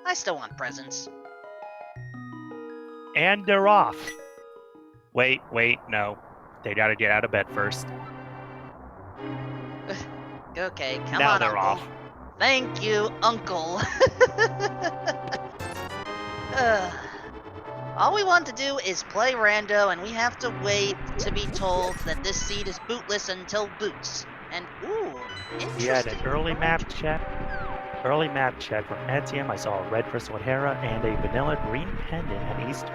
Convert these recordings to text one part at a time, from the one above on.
I still want presents. And they're off. Wait, no. They gotta get out of bed first. Okay, come Now on, they're Uncle. off. Thank you, Uncle. All we want to do is play rando, and we have to wait to be told that this seed is bootless until boots. And ooh, We had interesting. an early map check. From Etienne. I saw a red crystal Hera and a vanilla green pendant at Easter.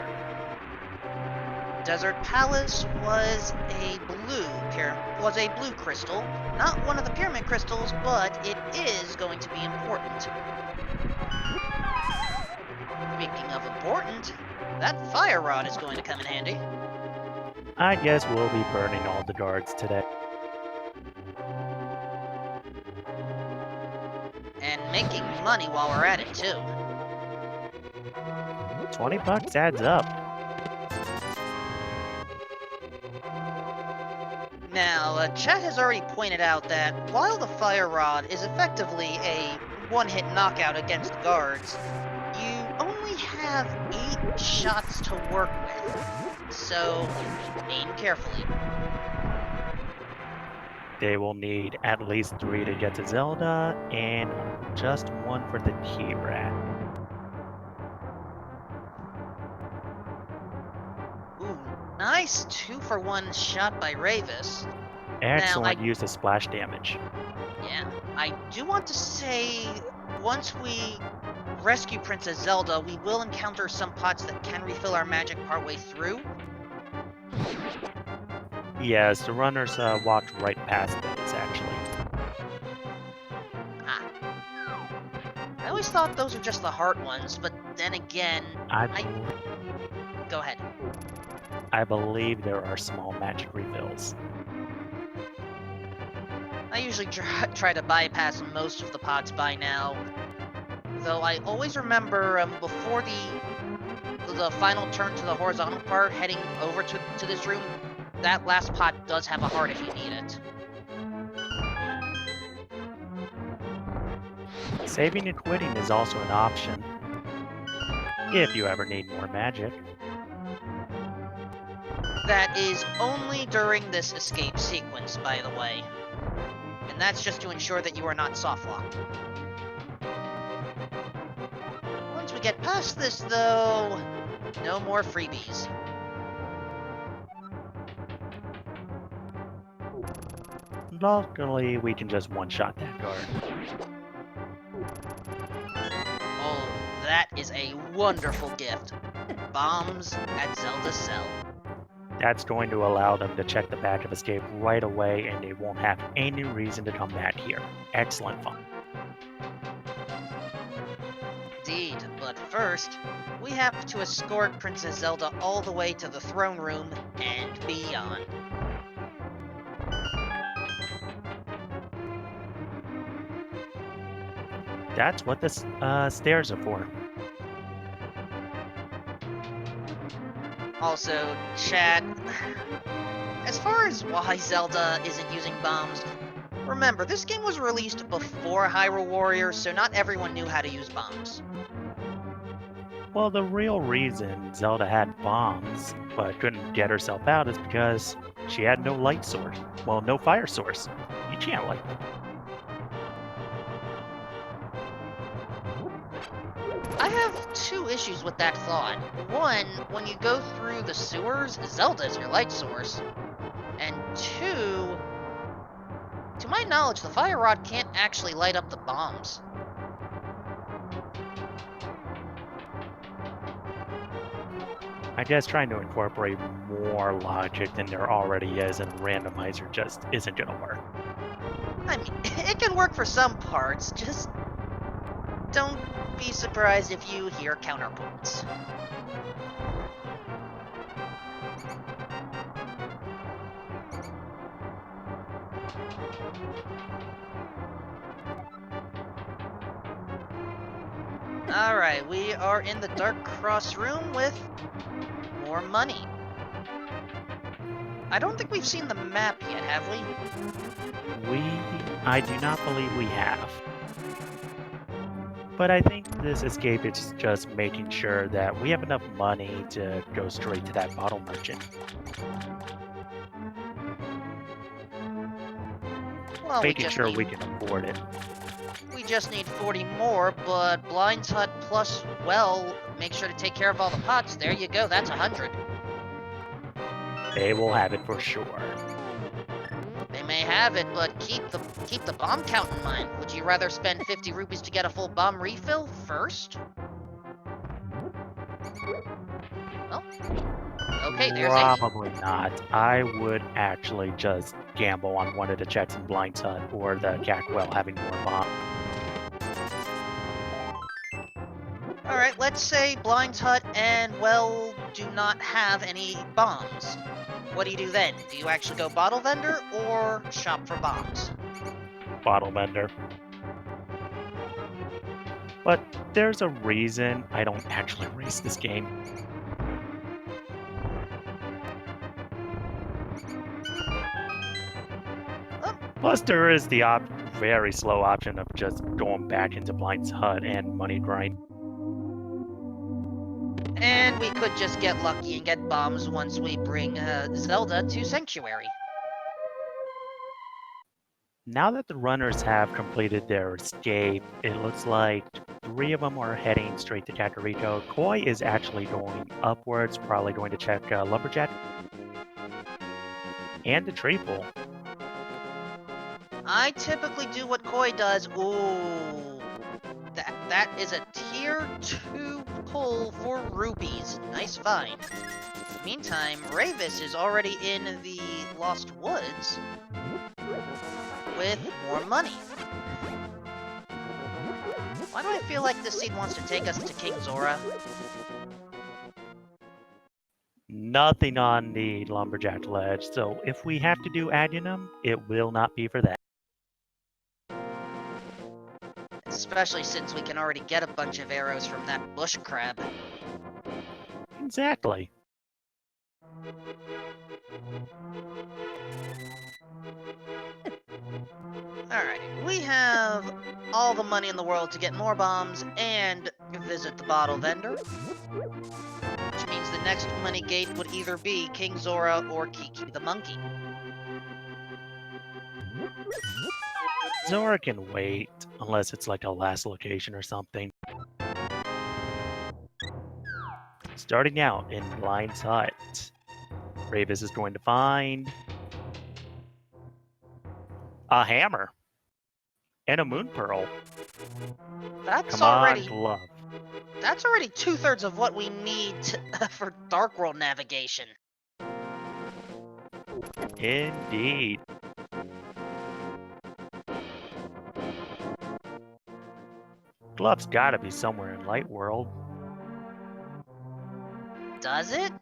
Desert Palace was a blue crystal, not one of the pyramid crystals, but it is going to be important. Speaking of important, that fire rod is going to come in handy. I guess we'll be burning all the guards today. And making money while we're at it, too. $20 adds up. Now, Chet has already pointed out that while the fire rod is effectively a one-hit knockout against guards, you only have 8 shots to work with, so aim carefully. They will need at least 3 to get to Zelda, and just 1 for the T-Rat. Ooh, nice 2-for-1 shot by Ravis. Excellent use of splash damage. Yeah, I do want to say, once we rescue Princess Zelda, we will encounter some pots that can refill our magic partway through. Yes, the runners walked right past those, actually. I always thought those were just the heart ones, but then again, Go ahead. I believe there are small magic refills. I usually try to bypass most of the pods by now, though I always remember before the final turn to the horizontal part, heading over to this room, that last pot does have a heart if you need it. Saving and quitting is also an option, if you ever need more magic. That is only during this escape sequence, by the way. And that's just to ensure that you are not soft-locked. Once we get past this, though, no more freebies. Luckily, we can just one-shot that guard. Oh, that is a wonderful gift. Bombs at Zelda's cell. That's going to allow them to check the back of escape right away, and they won't have any reason to come back here. Excellent fun. Indeed, but first, we have to escort Princess Zelda all the way to the throne room and beyond. That's what the stairs are for. Also, chat, as far as why Zelda isn't using bombs, remember, this game was released before Hyrule Warriors, so not everyone knew how to use bombs. Well, the real reason Zelda had bombs, but couldn't get herself out, is because she had no light source. Well, no fire source. You can't light them. I have 2 issues with that thought. One, when you go through the sewers, Zelda's your light source. And 2, to my knowledge, the fire rod can't actually light up the bombs. I guess trying to incorporate more logic than there already is in Randomizer just isn't gonna work. I mean, it can work for some parts, just don't be surprised if you hear counterpoints. Alright, we are in the Dark Cross room with more money. I don't think we've seen the map yet, have we? I do not believe we have. But I think this escape is just making sure that we have enough money to go straight to that bottle merchant. Well, Making sure we can afford it. we just need 40 more, but Blind's Hut plus well, make sure to take care of all the pots. There you go, that's 100. They will have it for sure. They may have it, but keep the bomb count in mind. Would you rather spend 50 rupees to get a full bomb refill first? Well, okay, there's 80. Probably not. I would actually just gamble on one of the checks in Blind's Hut or the Cackwell having more bombs. Alright, let's say Blind's Hut and Well do not have any bombs. What do you do then? Do you actually go bottle vendor or shop for bombs? Bottle vendor. But there's a reason I don't actually race this game. Oh. Plus, there is the very slow option of just going back into Blind's Hut and money grind. And we could just get lucky and get bombs once we bring Zelda to Sanctuary. Now that the runners have completed their escape, it looks like 3 of them are heading straight to Kakariko. Koi is actually going upwards, probably going to check Lumberjack and the tree pool. I typically do what Koi does. Ooh, that is a tier 2 pull for rupees. Nice find. Meantime, Ravis is already in the Lost Woods with more money. Why do I feel like this scene wants to take us to King Zora? Nothing on the Lumberjack ledge, so if we have to do Adyunum, it will not be for that. Especially since we can already get a bunch of arrows from that bush crab. Exactly. Alright, we have all the money in the world to get more bombs and visit the bottle vendor. Which means the next money gate would either be King Zora or Kiki the monkey. Zora can wait, unless it's like a last location or something. Starting out in Blind's Hut, Ravis is going to find a hammer and a moon pearl. That's Come already on, glove. That's already 2/3 of what we need for Dark World navigation. Indeed. Glove's gotta be somewhere in Light World. Does it?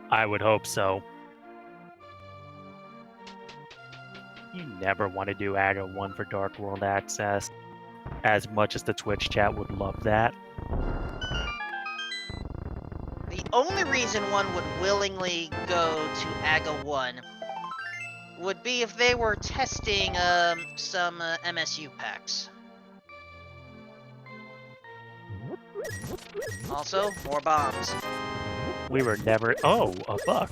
I would hope so. You never want to do Aga 1 for Dark World access, as much as the Twitch chat would love that. The only reason one would willingly go to AGA 1 would be if they were testing some MSU packs. Also, more bombs. We were never... Oh, a buck.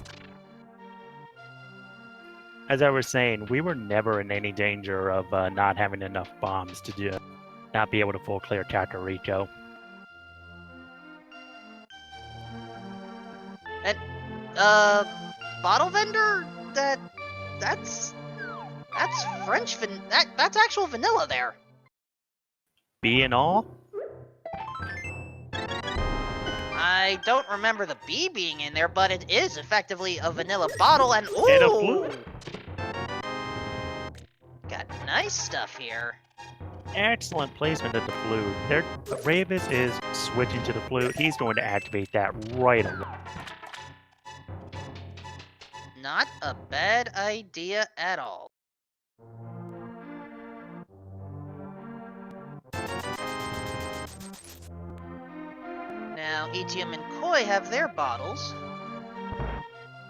As I was saying, we were never in any danger of not having enough bombs to not be able to full clear Kakariko. And, bottle vendor? That's French that's actual vanilla there. B and all? I don't remember the B being in there, but it is effectively a vanilla bottle, and ooh! And a flute. Got nice stuff here. Excellent placement of the flute. Ravis is switching to the flute. He's going to activate that right away. Not a bad idea at all. Now, Etium and Koi have their bottles,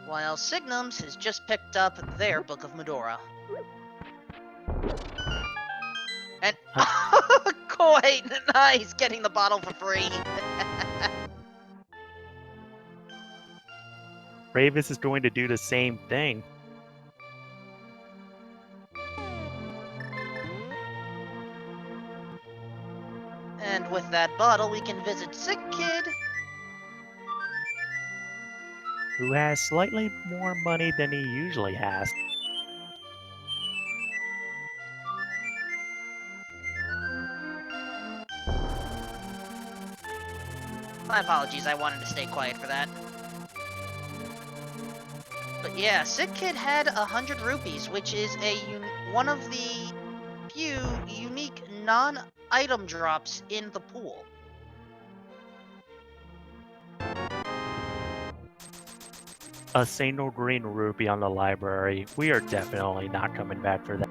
while Signums has just picked up their Book of Medora. And Koi, nice, getting the bottle for free. Ravis is going to do the same thing. And with that bottle, we can visit Sick Kid. Who has slightly more money than he usually has. My apologies, I wanted to stay quiet for that. But yeah, Sick Kid had 100 rupees, which is one of the few unique non-item drops in the pool. A single green rupee on the library. We are definitely not coming back for that.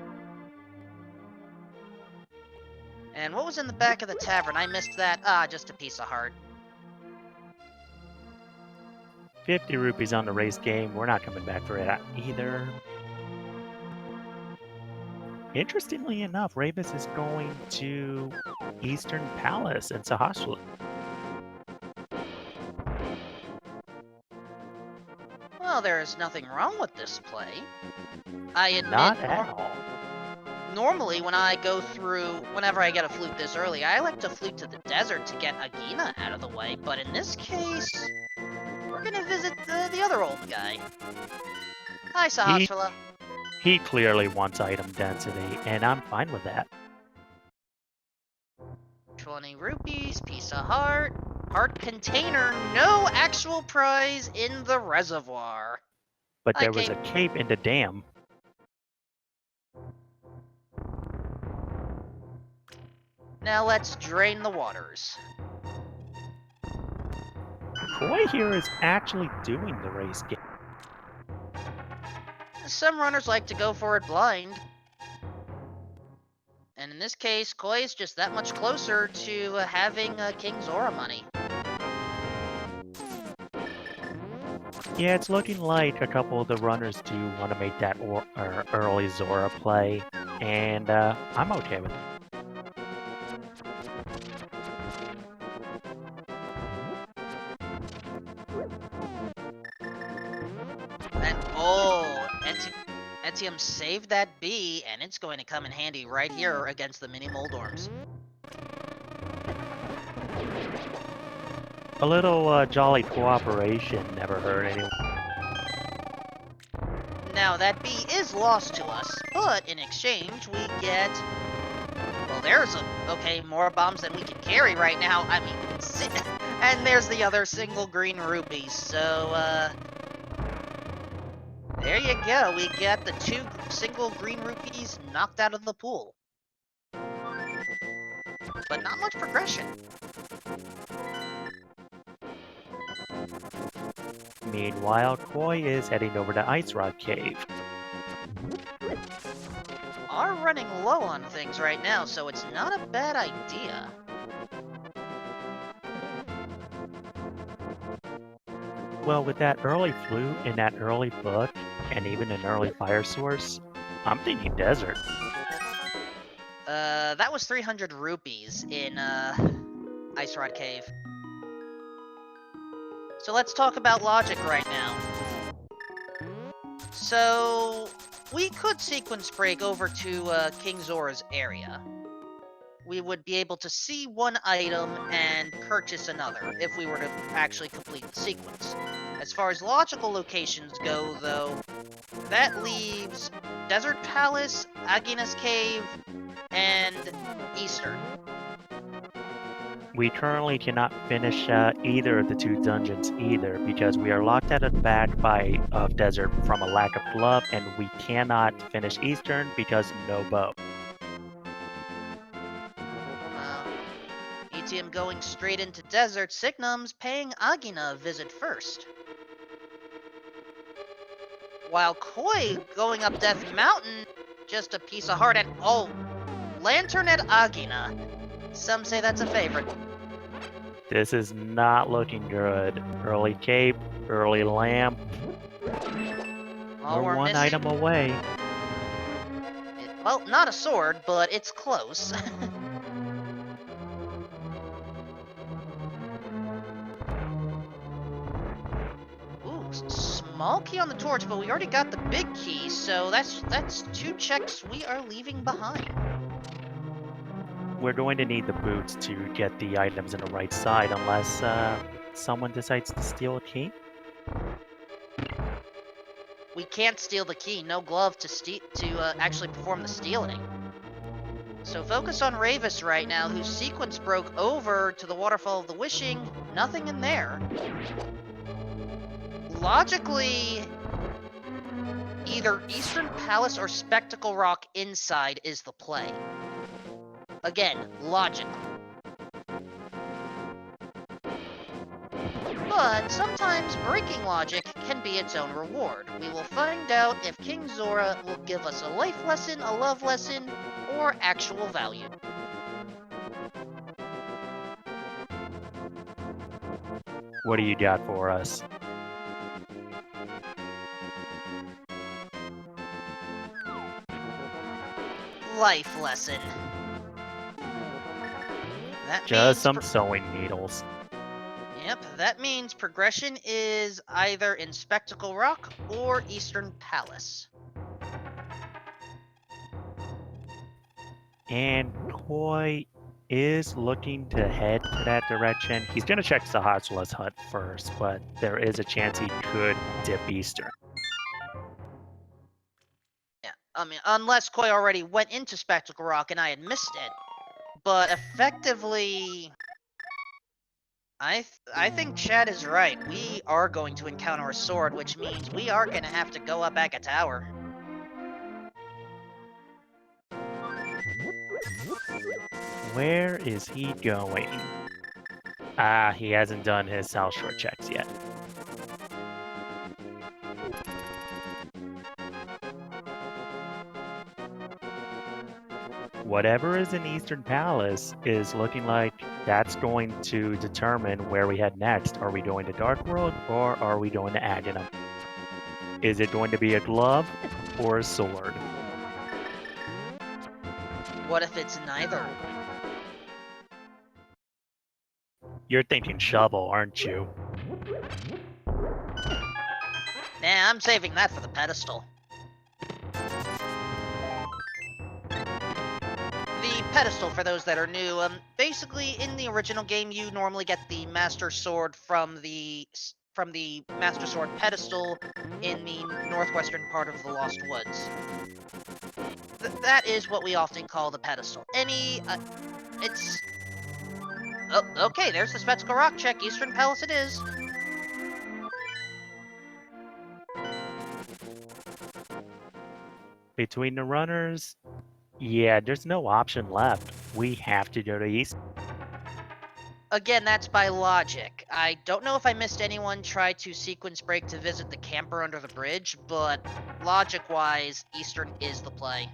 And what was in the back of the tavern? I missed that. Ah, just a piece of heart. 50 rupees on the race game. We're not coming back for it either. Interestingly enough, Ravis is going to Eastern Palace in Sahasra. Well, there is nothing wrong with this play. I admit, Not at all. normally when I go through, whenever I get a flute this early, I like to flute to the desert to get Agina out of the way, but in this case, we're gonna visit the other old guy. Hi, Sahasrala. He clearly wants item density, and I'm fine with that. 20 rupees, piece of heart, heart container, no actual prize in the reservoir. But Hi, there was Cape. a cape in the dam. Now let's drain the waters. Koi here is actually doing the race game. Some runners like to go for it blind. And in this case, Koi is just that much closer to having King Zora money. Yeah, it's looking like a couple of the runners do want to make that early Zora play, and I'm okay with it. And oh, Etium saved that B, and it's going to come in handy right here against the mini Moldorms. A little jolly cooperation never hurt anyone. Now that B is lost to us, but in exchange we get... Well, there's more bombs than we can carry right now. I mean, and there's the other single green rupee, so, there you go, we got the 2 single green rupees knocked out of the pool. But not much progression. Meanwhile, Koi is heading over to Ice Rock Cave. Are running low on things right now, so it's not a bad idea. Well, with that early flute and that early book, and even an early fire source, I'm thinking desert. That was 300 rupees in, Ice Rod Cave. So let's talk about logic right now. So, we could sequence break over to, King Zora's area. We would be able to see one item and purchase another, if we were to actually complete the sequence. As far as logical locations go, though, that leaves Desert Palace, Agina's Cave, and Eastern. We currently cannot finish either of the 2 dungeons either, because we are locked out of the back of Desert from a lack of glove, and we cannot finish Eastern because no bow. ETM going straight into Desert, Signum's paying Agina a visit first. While Koi going up Death Mountain, just a piece of heart at... Oh, Lantern at Agina. Some say that's a favorite. This is not looking good. Early cape, early lamp. All we're one missing... item away. Well, not a sword, but it's close. small key on the torch, but we already got the big key, so that's 2 checks we are leaving behind. We're going to need the boots to get the items in the right side unless someone decides to steal a key. We can't steal the key. No glove to actually perform the stealing. So focus on Ravis right now, whose sequence broke over to the Waterfall of the Wishing. Nothing in there. Logically, either Eastern Palace or Spectacle Rock inside is the play. Again, logic. But sometimes breaking logic can be its own reward. We will find out if King Zora will give us a life lesson, a love lesson, or actual value. What do you got for us? Life lesson. That Just means some sewing needles. Yep, that means progression is either in Spectacle Rock or Eastern Palace. And Koi is looking to head to that direction. He's going to check Sahasula's hut first, but there is a chance he could dip eastern. Yeah, I mean, unless Koi already went into Spectacle Rock and I had missed it. But effectively, I think Chad is right. We are going to encounter a sword, which means we are going to have to go up back a tower. Where is he going? Ah, he hasn't done his South Shore checks yet. Whatever is in Eastern Palace is looking like that's going to determine where we head next. Are we going to Dark World or are we going to Aghanim? Is it going to be a glove or a sword? What if it's neither? You're thinking shovel, aren't you? Nah, I'm saving that for the pedestal. The pedestal, for those that are new, basically in the original game, you normally get the Master Sword from the Master Sword pedestal in the northwestern part of the Lost Woods. That is what we often call the pedestal. It's... Oh, okay, there's the Spectacle Rock check. Eastern Palace it is. Between the runners, yeah, there's no option left. We have to go to East. Again, that's by logic. I don't know if I missed anyone try to sequence break to visit the camper under the bridge, but logic-wise, Eastern is the play.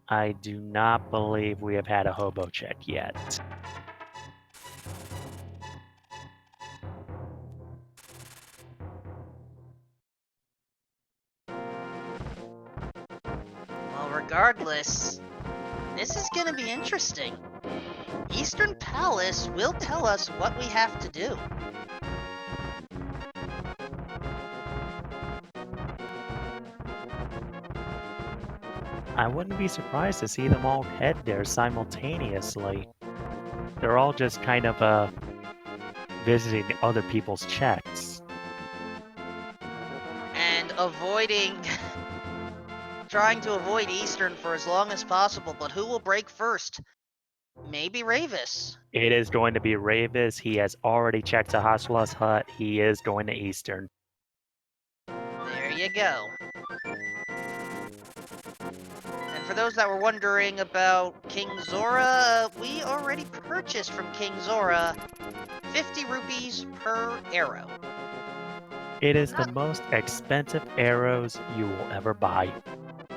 I do not believe we have had a hobo check yet. Well, regardless, this is gonna be interesting. Eastern Palace will tell us what we have to do. I wouldn't be surprised to see them all head there simultaneously. They're all just kind of visiting other people's checks. And trying to avoid Eastern for as long as possible, but who will break first? Maybe Ravis. It is going to be Ravis. He has already checked Sahasula's hut. He is going to Eastern. There you go. And for those that were wondering about King Zora, we already purchased from King Zora 50 rupees per arrow. It is the most expensive arrows you will ever buy.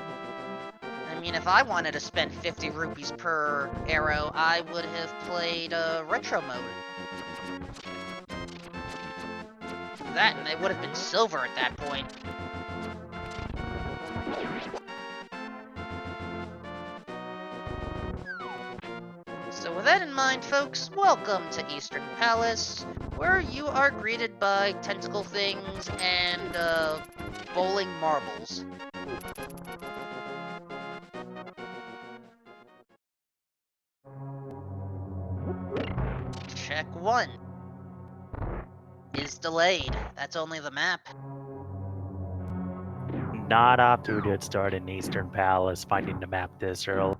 I mean, if I wanted to spend 50 rupees per arrow, I would have played retro mode. That, and it would have been silver at that point. So with that in mind, folks, welcome to Eastern Palace, where you are greeted by tentacle things and, bowling marbles. Check 1. Is delayed. That's only the map. Not off to a good start in Eastern Palace, finding the map this early.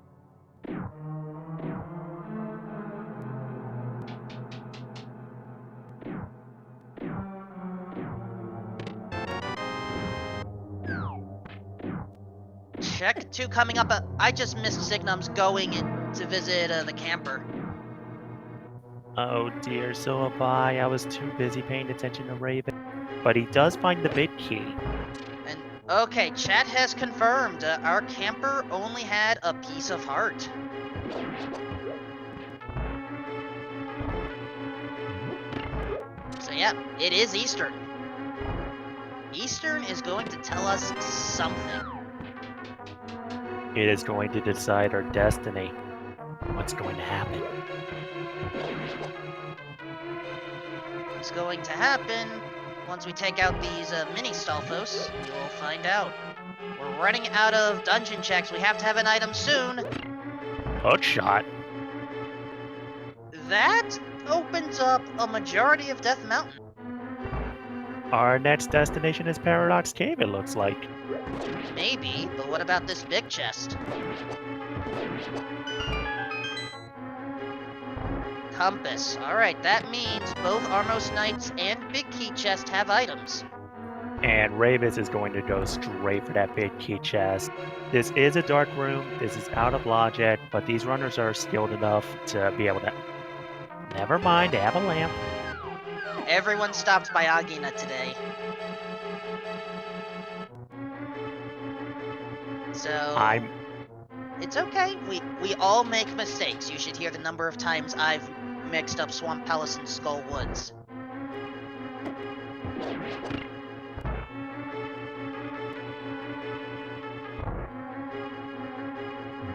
Check 2 coming up. I just missed Signum's going in to visit the camper. Oh dear, so have I. I was too busy paying attention to Raven. But he does find the big key. And okay, chat has confirmed our camper only had a piece of heart. So yeah, it is Eastern. Eastern is going to tell us something. It is going to decide our destiny. What's going to happen? What's going to happen once we take out these mini Stalfos? We'll find out. We're running out of dungeon checks. We have to have an item soon. Hookshot. That opens up a majority of Death Mountain. Our next destination is Paradox Cave, it looks like. Maybe, but what about this big chest? Compass. Alright, that means both Armos Knights and Big Key Chest have items. And Ravis is going to go straight for that big key chest. This is a dark room, this is out of logic, but these runners are skilled enough to be able to... Never mind, they have a lamp. Everyone stopped by Agina today. So... It's okay. We all make mistakes. You should hear the number of times I've mixed up Swamp Palace and Skull Woods.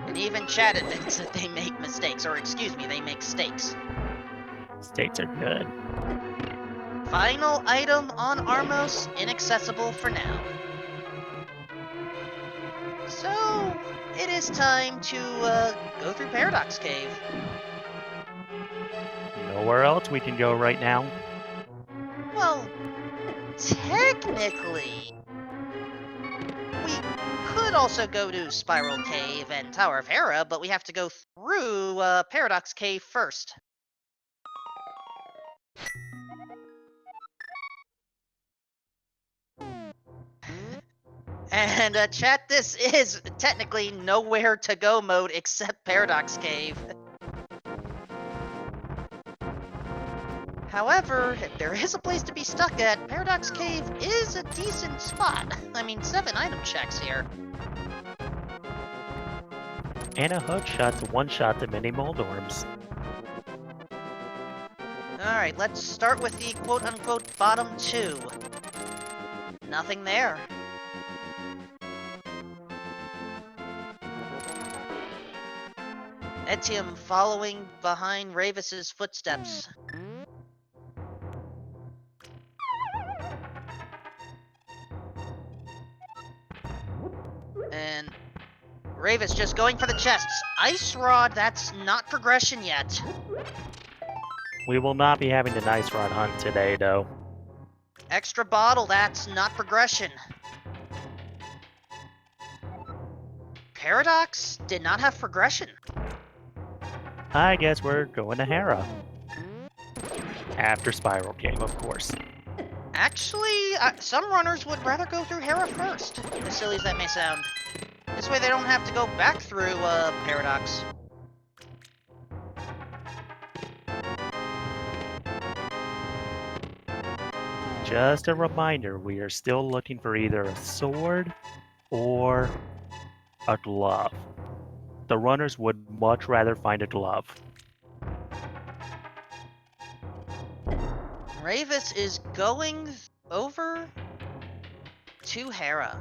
And even chat admits that they make mistakes, or excuse me, they make steaks. Steaks are good. Final item on Armos, inaccessible for now. So, it is time to go through Paradox Cave. Nowhere else we can go right now. Well, technically, we could also go to Spiral Cave and Tower of Hera, but we have to go through Paradox Cave first. And chat, this is technically nowhere to go mode except Paradox Cave. However, if there is a place to be stuck at, Paradox Cave is a decent spot. I mean, 7 item checks here. And a hookshot to one-shot the mini Moldorms. Alright, let's start with the quote-unquote bottom 2. Nothing there. Etium following behind Ravis's footsteps. And Ravis just going for the chests. Ice Rod, that's not progression yet. We will not be having an Ice Rod hunt today, though. Extra bottle, that's not progression. Paradox did not have progression. I guess we're going to Hera. After Spiral Cave, of course. Actually, some runners would rather go through Hera first, as silly as that may sound. This way they don't have to go back through, Paradox. Just a reminder, we are still looking for either a sword or a glove. The runners would much rather find a glove. Ravis is going over to Hera.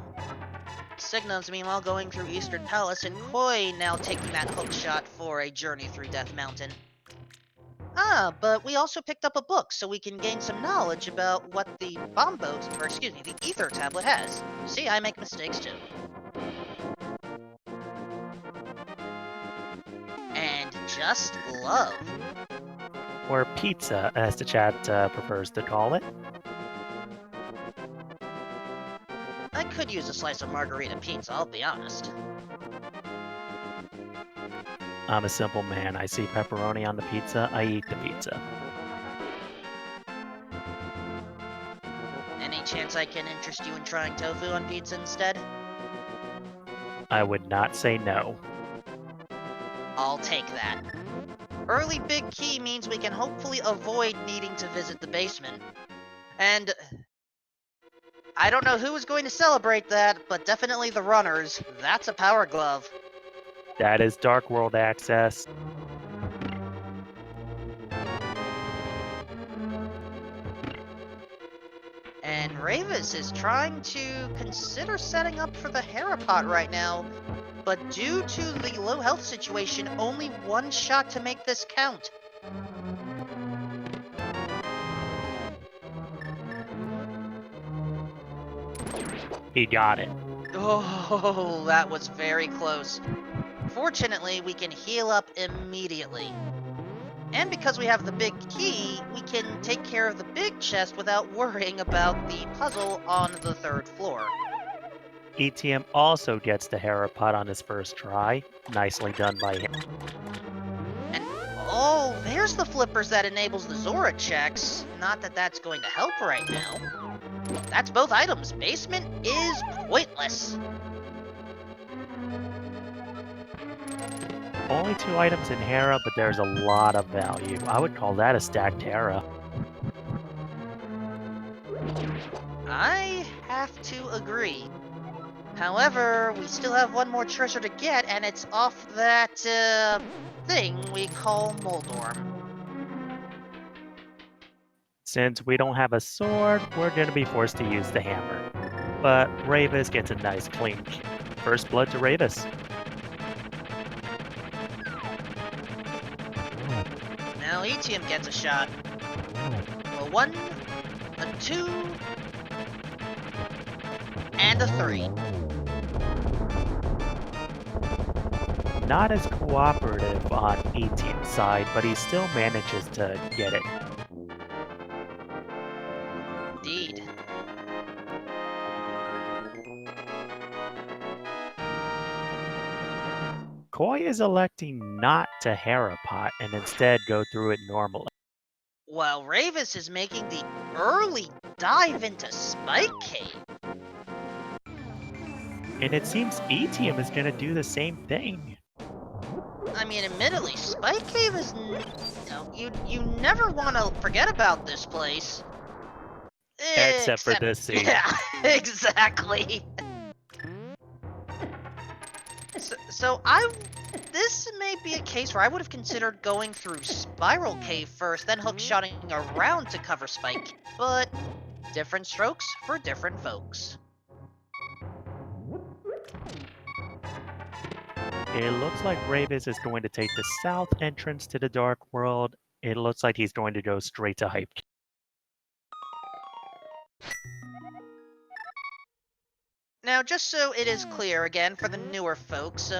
Signum's meanwhile going through Eastern Palace, and Koi now taking that hook shot for a journey through Death Mountain. Ah, but we also picked up a book so we can gain some knowledge about what the the ether tablet has. See, I make mistakes too. And just love. Or pizza, as the chat prefers to call it. I could use a slice of margarita pizza, I'll be honest. I'm a simple man. I see pepperoni on the pizza, I eat the pizza. Any chance I can interest you in trying tofu on pizza instead? I would not say no. I'll take that. Early Big Key means we can hopefully avoid needing to visit the basement. And I don't know who is going to celebrate that, but definitely the runners. That's a power glove. That is Dark World access. And Ravis is trying to consider setting up for the Harapot right now, but due to the low health situation, only one shot to make this count. He got it. Oh, that was very close. Fortunately, we can heal up immediately. And because we have the big key, we can take care of the big chest without worrying about the puzzle on the 3rd floor. ETM also gets the Harapot on his first try. Nicely done by him. And oh, there's the flippers that enables the Zora checks. Not that that's going to help right now. That's both items. Basement is pointless. Only 2 items in Hera, but there's a lot of value. I would call that a stacked Hera. I have to agree. However, we still have one more treasure to get, and it's off that, thing we call Moldorm. Since we don't have a sword, we're going to be forced to use the hammer. But Ravis gets a nice clink. First blood to Ravis. Now Etium gets a shot. A 1, a 2, and a 3. Not as cooperative on Etium's side, but he still manages to get it. Indeed. Koi is electing not to Harapot and instead go through it normally. While Ravis is making the early dive into Spike Cave. And it seems Etium is going to do the same thing. I mean, admittedly, Spike Cave is... you never want to forget about this place. Except for this scene. Yeah, exactly. So this may be a case where I would have considered going through Spiral Cave first, then hookshotting around to cover Spike. But different strokes for different folks. It looks like Ravis is going to take the south entrance to the Dark World. It looks like he's going to go straight to Hype. Now, just so it is clear again for the newer folks,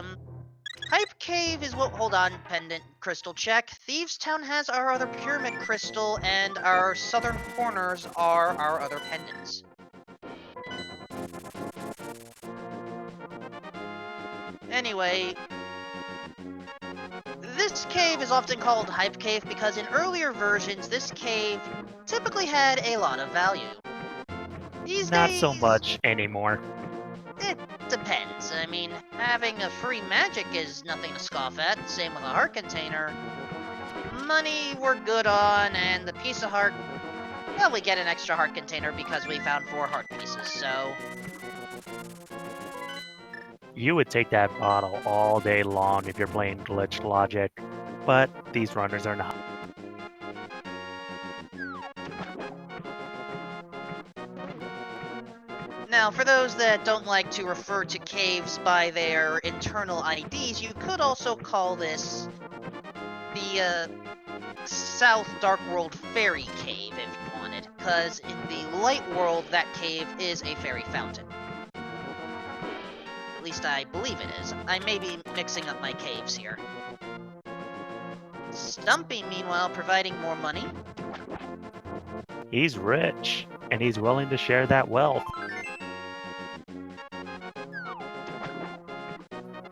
Hype Cave is what... Hold on, pendant crystal check. Thieves Town has our other pyramid crystal, and our southern corners are our other pendants. Anyway, this cave is often called Hype Cave because in earlier versions, this cave typically had a lot of value. These Not days, so much anymore. It depends. I mean, having a free magic is nothing to scoff at. Same with a heart container. Money we're good on, and the piece of heart... Well, we get an extra heart container because we found 4 heart pieces, so... You would take that bottle all day long if you're playing glitched logic, but these runners are not. Now, for those that don't like to refer to caves by their internal IDs, you could also call this the South Dark World Fairy Cave if you wanted, because in the Light World, that cave is a fairy fountain. At least I believe it is. I may be mixing up my caves here. Stumpy, meanwhile, providing more money. He's rich, and he's willing to share that wealth.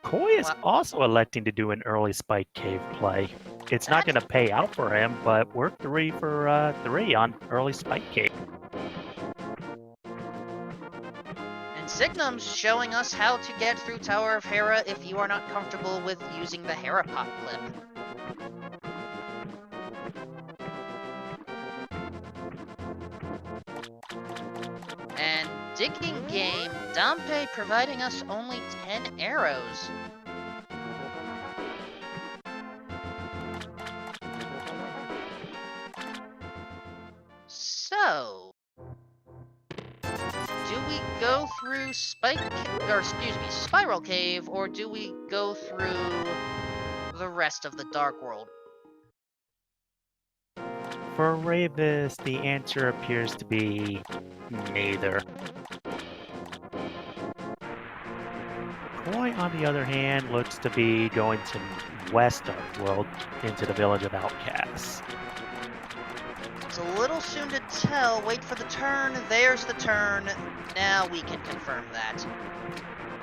Koi is Wow. also electing to do an early Spike Cave play. It's not going to pay out for him, but we're 3 for 3 on early Spike Cave. And Signum's showing us how to get through Tower of Hera if you are not comfortable with using the Hera Pop clip. And Digging Game, Dampe providing us only 10 arrows. So, do we go through Spiral Cave, or do we go through the rest of the Dark World? For Ravis, the answer appears to be neither. Koi, on the other hand, looks to be going to West Dark World into the Village of Outcasts. It's a little soon to tell. Wait for the turn. There's the turn. Now we can confirm that.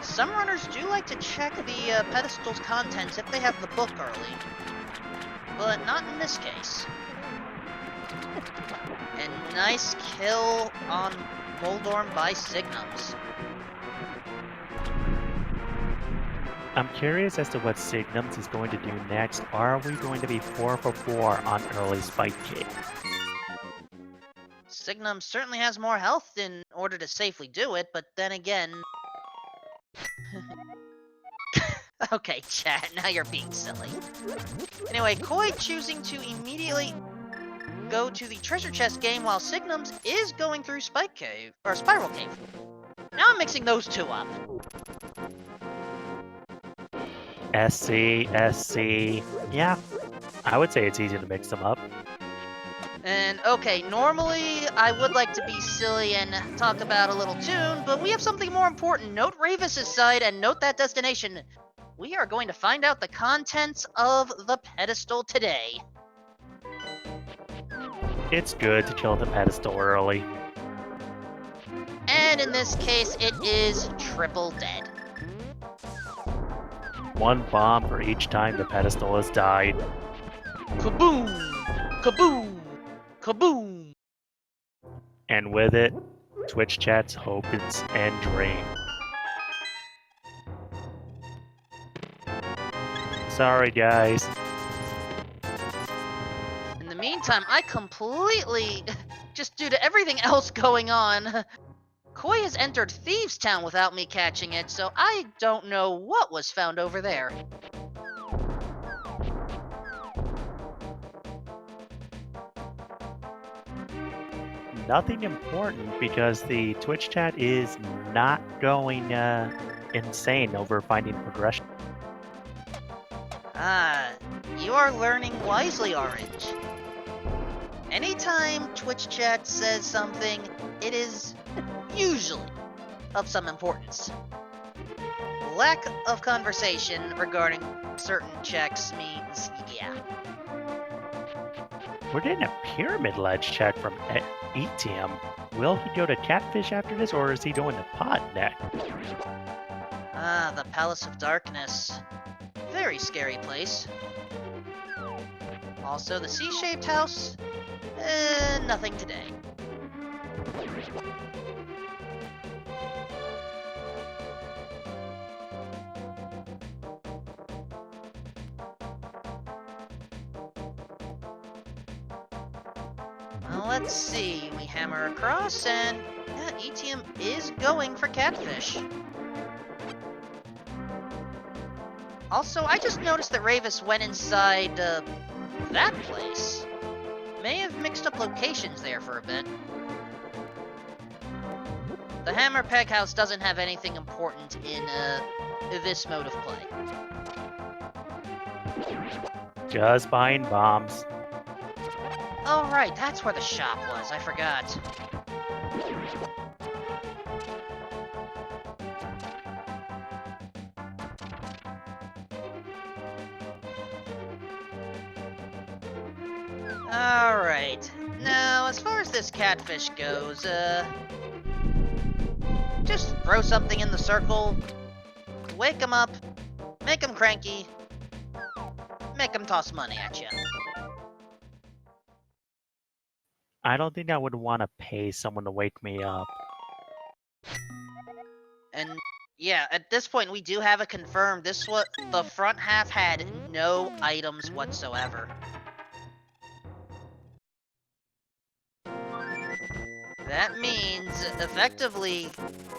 Some runners do like to check the pedestal's contents if they have the book early, but not in this case. And nice kill on Moldorm by Signums. I'm curious as to what Signums is going to do next. Are we going to be 4 for 4 on early Spike Cave? Signum certainly has more health in order to safely do it, but then again... Okay, chat, now you're being silly. Anyway, Koi choosing to immediately go to the treasure chest game while Signums is going through Spike Cave, or Spiral Cave. Now I'm mixing those two up. SC, SC. Yeah, I would say it's easy to mix them up. And okay, normally I would like to be silly and talk about a little tune, but we have something more important. Note Ravis' side and note that destination. We are going to find out the contents of the pedestal today. It's good to kill the pedestal early. And in this case, it is triple dead. 1 bomb for each time the pedestal has died. Kaboom! Kaboom! Kaboom! And with it, Twitch chat's hopes and dream. Sorry, guys. In the meantime, I completely, just due to everything else going on, Koi has entered Thieves' Town without me catching it, so I don't know what was found over there. Nothing important because the Twitch chat is not going insane over finding progression. Ah, you are learning wisely, Orange. Anytime Twitch chat says something, it is usually of some importance. Lack of conversation regarding certain checks means, yeah. We're getting a pyramid ledge check from ETM. Will he go to Catfish after this, or is he going to Pod next? Ah, the Palace of Darkness. Very scary place. Also, the C-shaped house. Nothing today. Well, let's see. We hammer across, and yeah, ETM is going for Catfish. Also, I just noticed that Ravis went inside that place. May have mixed up locations there for a bit. The Hammer Peg House doesn't have anything important in this mode of play. Just buying bombs. Oh, right, that's where the shop was. I forgot. Alright. Now, as far as this catfish goes, just throw something in the circle, wake him up, make him cranky, make him toss money at you. I don't think I would want to pay someone to wake me up. And yeah, at this point, we do have it confirmed. The front half had no items whatsoever. That means, effectively,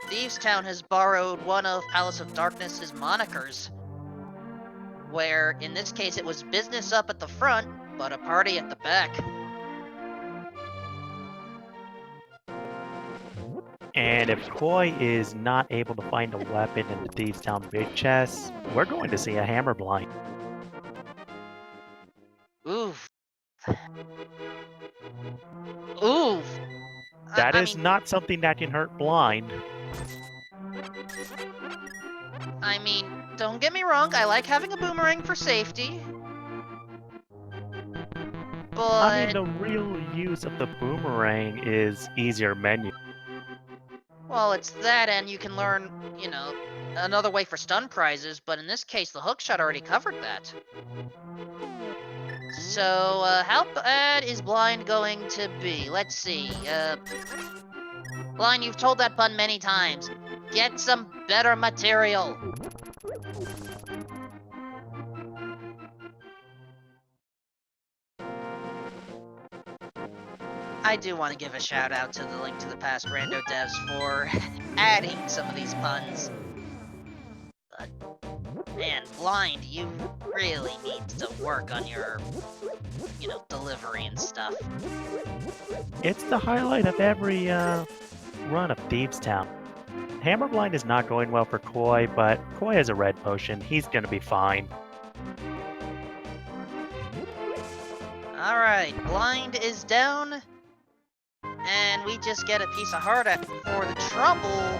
Thieves Town has borrowed one of Palace of Darkness's monikers, where, in this case, it was business up at the front, but a party at the back. And if Koi is not able to find a weapon in the Thieves Town big chest, we're going to see a hammer blind. Oof. Oof. That I is mean, not something that can hurt blind. don't get me wrong, I like having a boomerang for safety. I mean, But, the real use of the boomerang is easier menu. well, it's that, and you can learn, another way for stun prizes, but in this case, the hookshot already covered that. So, how bad is Blind going to be? Let's see, Blind, you've told that pun many times. Get some better material. I do want to give a shout out to the Link to the Past Rando devs for adding some of these puns. But, man, Blind, you really need to work on your, delivery and stuff. It's the highlight of every run of Thieves Town. Hammer blind is not going well for Koi, but Koi has a red potion. He's going to be fine. Alright, Blind is down. And we just get a piece of heart for the trouble.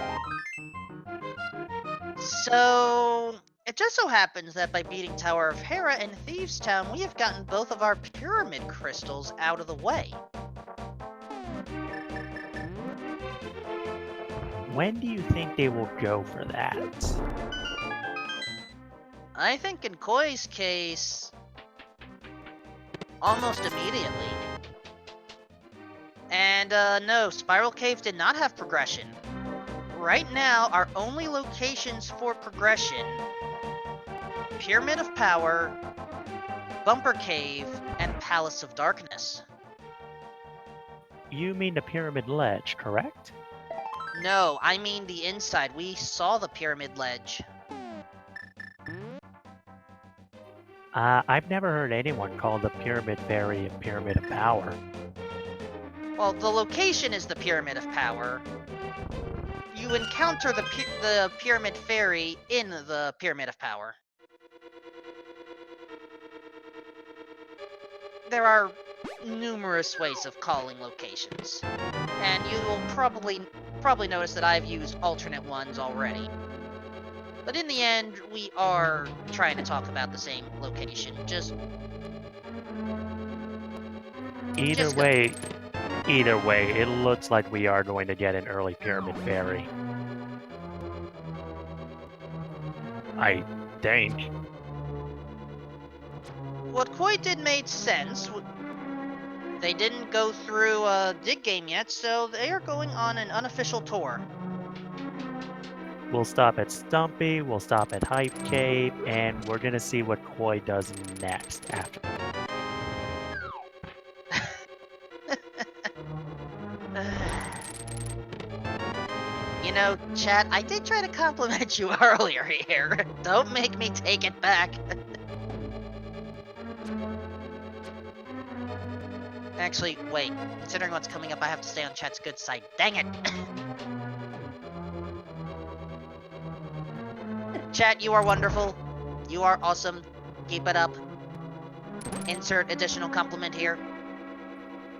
So, it just so happens that by beating Tower of Hera and Thieves Town, we have gotten both of our pyramid crystals out of the way. When do you think they will go for that? I think in Koi's case, almost immediately. And no, Spiral Cave did not have progression. Right now, our only locations for progression: Pyramid of Power, Bumper Cave, and Palace of Darkness. You mean the pyramid ledge, correct? No, I mean the inside. We saw the pyramid ledge. I've never heard anyone call the pyramid fairy a pyramid of power. Well, the location is the Pyramid of Power. You encounter the Pyramid Fairy in the Pyramid of Power. There are numerous ways of calling locations, and you will probably notice that I've used alternate ones already. But in the end, we are trying to talk about the same location. Either way, it looks like we are going to get an early pyramid fairy. I think. What Koi did made sense. They didn't go through a dig game yet, so they are going on an unofficial tour. We'll stop at Stumpy, we'll stop at Hype Cave, and we're gonna see what Koi does next after. You know, chat, I did try to compliment you earlier here. Don't make me take it back. Actually, wait. Considering what's coming up, I have to stay on chat's good side. Dang it! Chat, you are wonderful. You are awesome. Keep it up. Insert additional compliment here.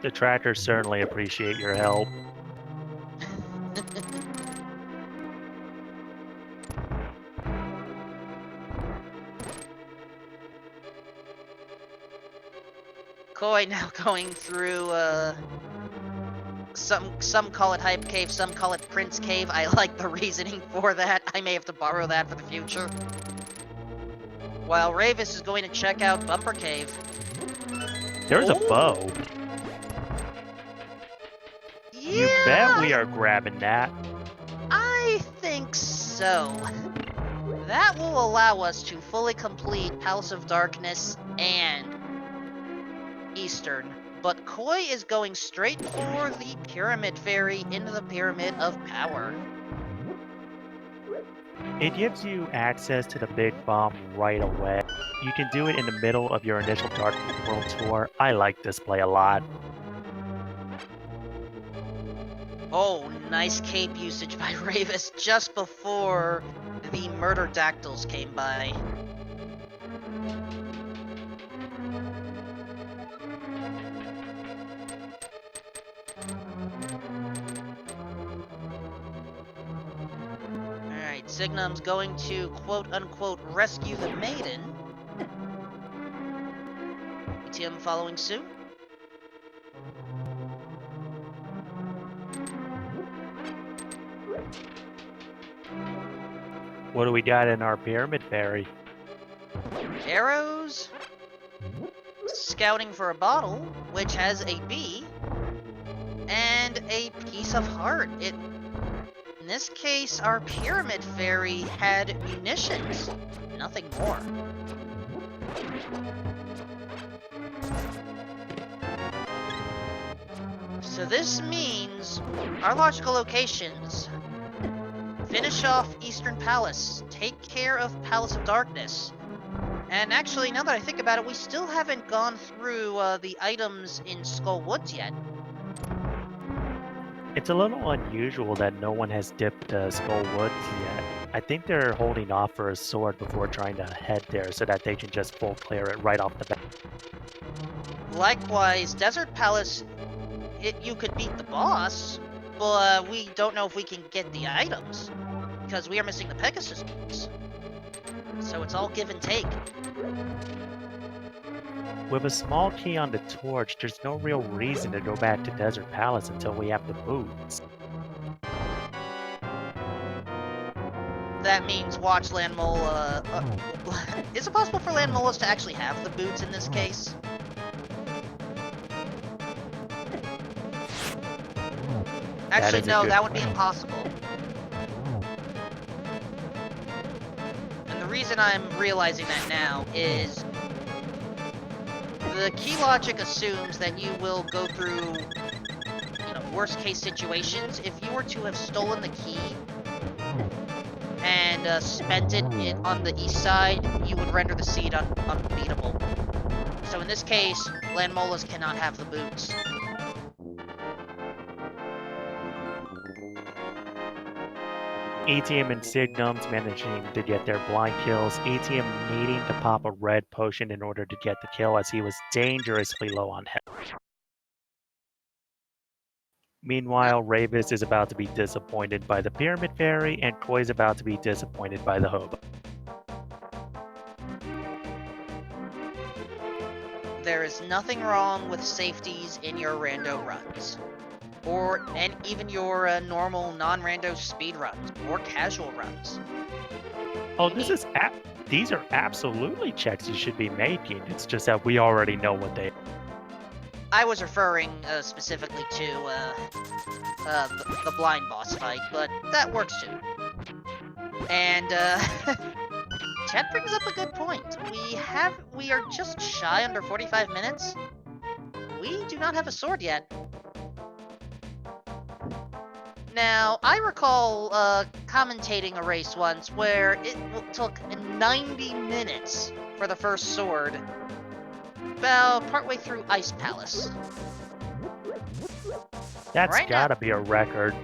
The trackers certainly appreciate your help. Koi now going through, some call it Hype Cave, some call it Prince Cave. I like the reasoning for that. I may have to borrow that for the future. While Ravis is going to check out Bumper Cave. There's a bow. Yeah, You bet we are grabbing that. I think so. That will allow us to fully complete Palace of Darkness and Eastern. But Koi is going straight for the Pyramid Fairy into the Pyramid of Power. It gives you access to the big bomb right away. You can do it in the middle of your initial Dark World tour. I like this play a lot. Oh, nice cape usage by Ravis just before the Murder Dactyls came by. Alright, Signum's going to quote-unquote rescue the maiden. ATM following suit. What do we got in our Pyramid Fairy? Arrows. Scouting for a bottle, which has a B. And a piece of heart. In this case, our Pyramid Fairy had munitions. Nothing more. So this means our logical locations: finish off Eastern Palace, take care of Palace of Darkness, and actually, now that I think about it, we still haven't gone through the items in Skull Woods yet. It's a little unusual that no one has dipped Skull Woods yet. I think they're holding off for a sword before trying to head there so that they can just full clear it right off the bat. Likewise, Desert Palace, you could beat the boss, but we don't know if we can get the items, because we are missing the Pegasus boots. So it's all give and take. With a small key on the torch, there's no real reason to go back to Desert Palace until we have the boots. That means watch Landmola. Is it possible for Landmolas to actually have the boots in this case? Actually, no, that would be impossible. And the reason I'm realizing that now is the key logic assumes that you will go through, worst case situations. If you were to have stolen the key and spent it on the east side, you would render the seed unbeatable. So in this case, Landmolas cannot have the boots. ATM and Signum's managing to get their blind kills, ATM needing to pop a red potion in order to get the kill as he was dangerously low on health. Meanwhile, Ravis is about to be disappointed by the Pyramid Fairy, and Koi's about to be disappointed by the Hobo. There is nothing wrong with safeties in your rando runs. And even your normal non-rando speed runs, or casual runs. Oh, these are absolutely checks you should be making. It's just that we already know what they are. I was referring specifically to the blind boss fight, but that works too. And Chet brings up a good point. We are just shy under 45 minutes. We do not have a sword yet. Now, I recall commentating a race once where it took 90 minutes for the first sword, about partway through Ice Palace. That's Right gotta be a record.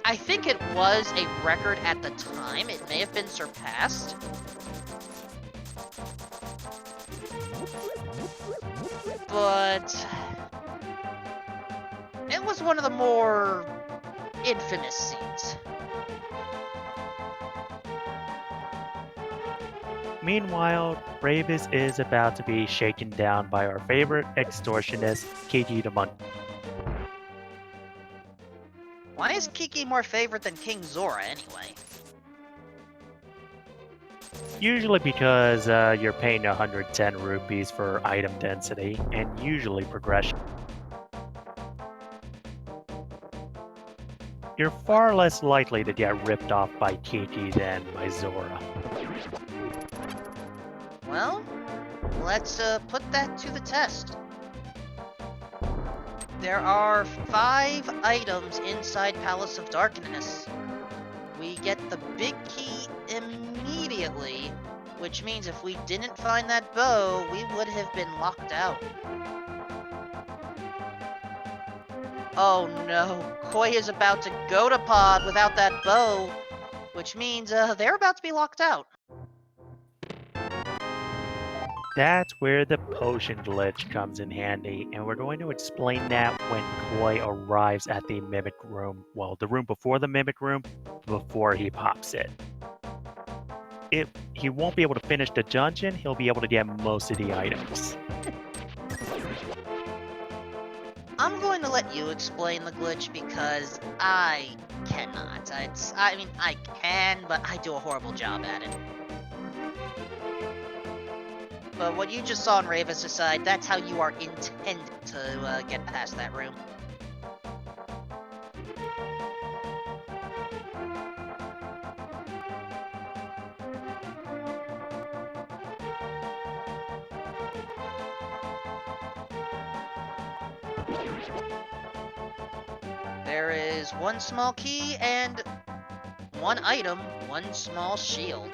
I think it was a record at the time. It may have been surpassed. but it was one of the more infamous scenes. Meanwhile, Ravis is about to be shaken down by our favorite extortionist, Kiki the Monkey. Why is Kiki more favorite than King Zora anyway? Usually because you're paying 110 rupees for item density, and usually progression. You're far less likely to get ripped off by Kiki than by Zora. Well, let's put that to the test. There are 5 items inside Palace of Darkness. We get the big key immediately, which means if we didn't find that bow, we would have been locked out. Oh no, Koi is about to go to Pod without that bow, which means they're about to be locked out. That's where the potion glitch comes in handy, and we're going to explain that when Koi arrives at the Mimic Room. Well, the room before the Mimic Room, before he pops it. If he won't be able to finish the dungeon, he'll be able to get most of the items. I'm going to let you explain the glitch because I cannot. I mean, I can, but I do a horrible job at it. But what you just saw on Ravis' side, that's how you are intended to get past that room. There is 1 small key and 1 item, 1 small shield.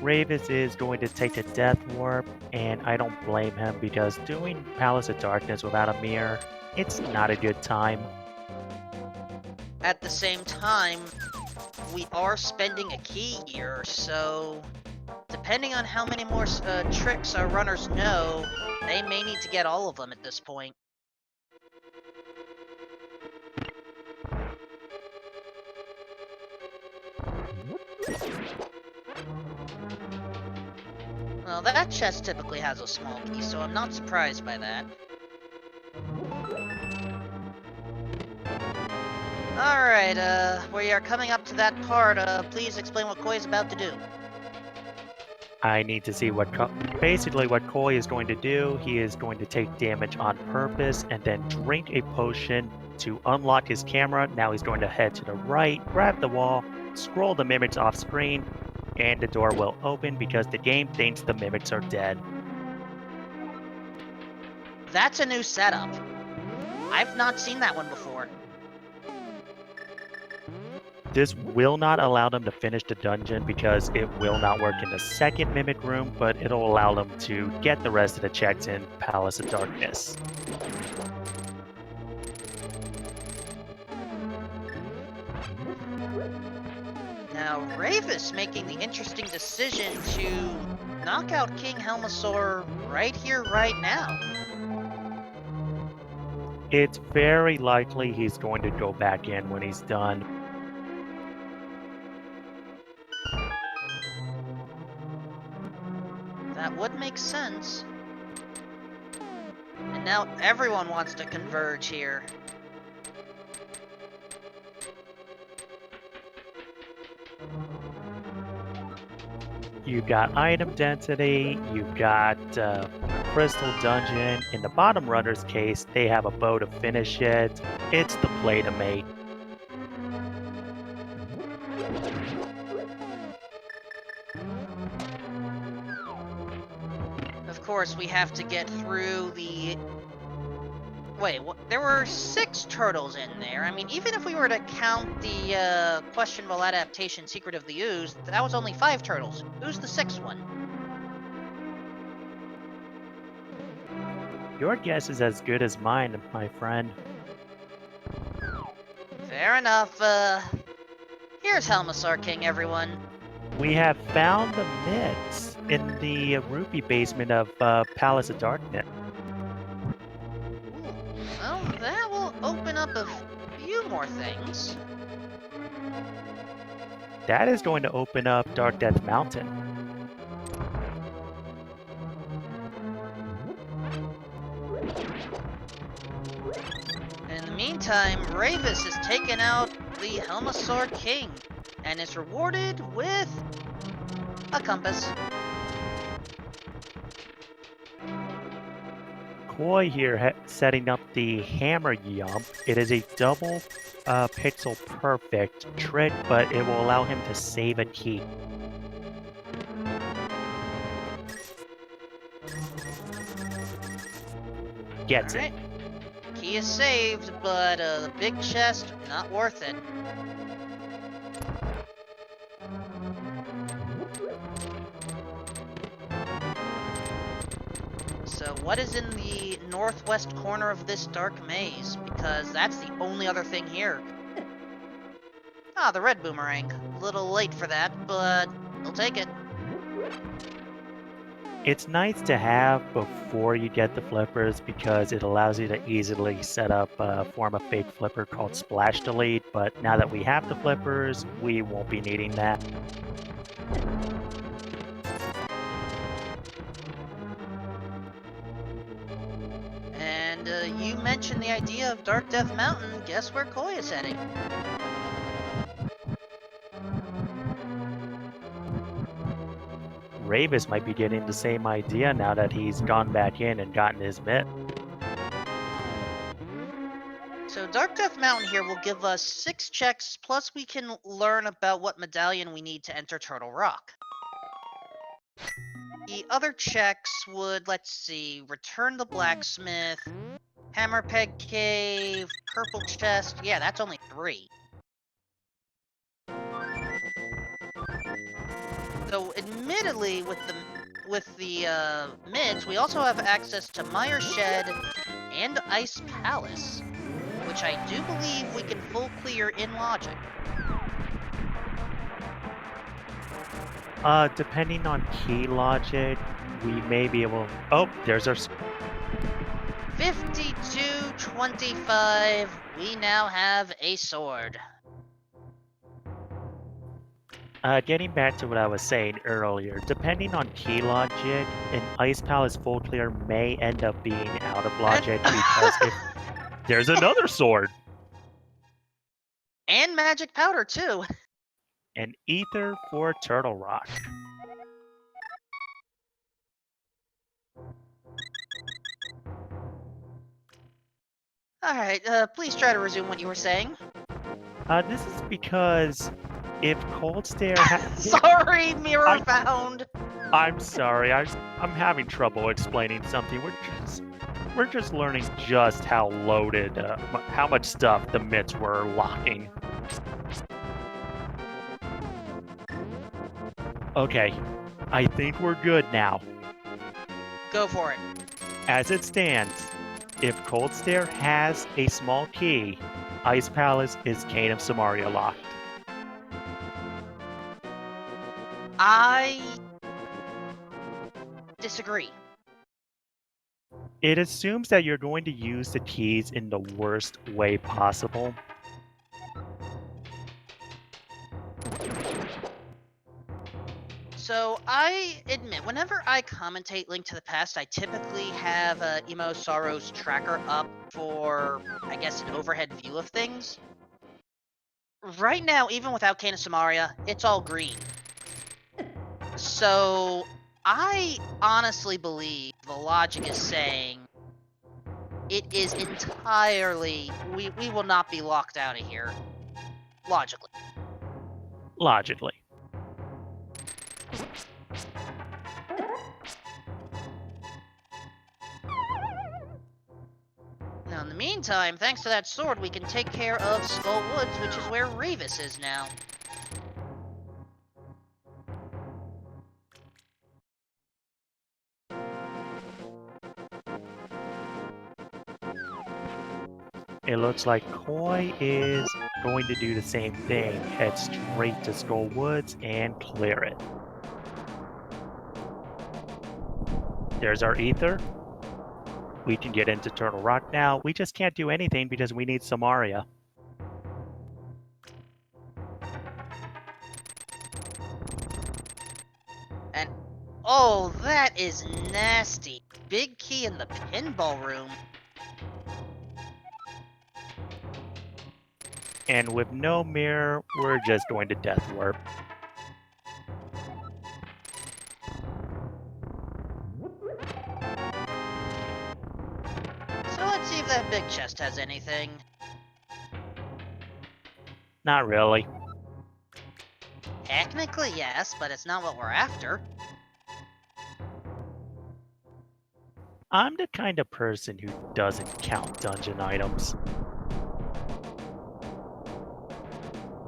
Ravis is going to take the Death Warp, and I don't blame him because doing Palace of Darkness without a mirror, it's not a good time. At the same time, we are spending a key here, so depending on how many more tricks our runners know, they may need to get all of them at this point. Well, that chest typically has a small key, so I'm not surprised by that. Alright, we are coming up to that part. Please explain what Koi is about to do. I need to see what basically what Koi is going to do. He is going to take damage on purpose and then drink a potion to unlock his camera. Now he's going to head to the right, grab the wall, scroll the mimics off screen, and the door will open because the game thinks the mimics are dead. That's a new setup. I've not seen that one before. This will not allow them to finish the dungeon because it will not work in the second Mimic Room, but it'll allow them to get the rest of the checks in Palace of Darkness. Now, Ravis making the interesting decision to knock out King Helmasaur right here, right now. It's very likely he's going to go back in when he's done. That would make sense. And now everyone wants to converge here. You've got item density, you've got crystal dungeon. In the bottom runner's case, they have a bow to finish it. It's the play to make. Of course, we have to get through the... Wait, there were 6 turtles in there. I mean, even if we were to count the questionable adaptation Secret of the Ooze, that was only 5 turtles. Who's the 6th one? Your guess is as good as mine, my friend. Fair enough. Here's Helmasaur King, everyone. We have found the mix. in the rupee basement of Palace of Darkness. Ooh, well, that will open up a few more things. That is going to open up Dark Death Mountain. In the meantime, Ravis has taken out the Helmasaur King and is rewarded with a compass. Koi here setting up the Hammer Yump. It is a double pixel perfect trick, but it will allow him to save a key. Gets it. Key is saved, but the big chest, not worth it. So what is in the northwest corner of this dark maze? Because that's the only other thing here. Ah, the red boomerang. A little late for that, but I'll take it. It's nice to have before you get the flippers because it allows you to easily set up a form of fake flipper called Splash Delete, but now that we have the flippers, we won't be needing that. And you mentioned the idea of Dark Death Mountain. Guess where Koi is heading? Ravis might be getting the same idea now that he's gone back in and gotten his mitt. So Dark Death Mountain here will give us 6 checks, plus we can learn about what medallion we need to enter Turtle Rock. The other checks would, let's see, Return the Blacksmith, Hammerpeg Cave, Purple Chest. Yeah, that's only 3. So admittedly, with the mids, we also have access to Mire Shed and Ice Palace, which I do believe we can full clear in logic. Depending on key logic, we may be able... Oh, there's our... 52-25, we now have a sword. Getting back to what I was saying earlier, depending on key logic, an Ice Palace full clear may end up being out of logic because if there's another sword. And magic powder, too. An ether for Turtle Rock. Alright, please try to resume what you were saying. This is because if Cold Stare Sorry, Mirror Found! I'm sorry, I'm having trouble explaining something. We're just learning just how loaded, how much stuff the mitts were locking. Okay, I think we're good now. Go for it. As it stands, if Cold Stare has a small key, Ice Palace is Cane of Samaria locked. I disagree. It assumes that you're going to use the keys in the worst way possible. So, I admit, whenever I commentate Link to the Past, I typically have Emo Sorrow's tracker up for, I guess, an overhead view of things. Right now, even without Cane of Samaria, it's all green. So, I honestly believe the logic is saying it is entirely... We will not be locked out of here. Logically. Logically. Now, in the meantime, thanks to that sword, we can take care of Skull Woods, which is where Ravis is now. It looks like Koi is going to do the same thing. Head straight to Skull Woods and clear it. There's our ether. We can get into Turtle Rock now. We just can't do anything because we need Samaria. And oh, that is nasty. Big key in the pinball room. And with no mirror, we're just going to Death Warp. So let's see if that big chest has anything. Not really. Technically, yes, but it's not what we're after. I'm the kind of person who doesn't count dungeon items.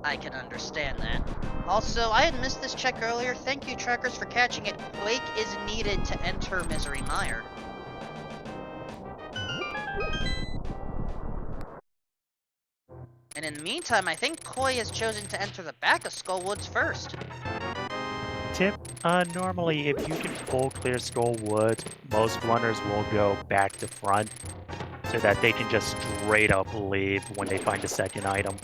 I can understand that. Also, I had missed this check earlier. Thank you, Trekkers, for catching it. Quake is needed to enter Misery Mire. And in the meantime, I think Koi has chosen to enter the back of Skull Woods first. Tip, normally if you can full clear Skull Woods, most runners will go back to front so that they can just straight up leave when they find a second item.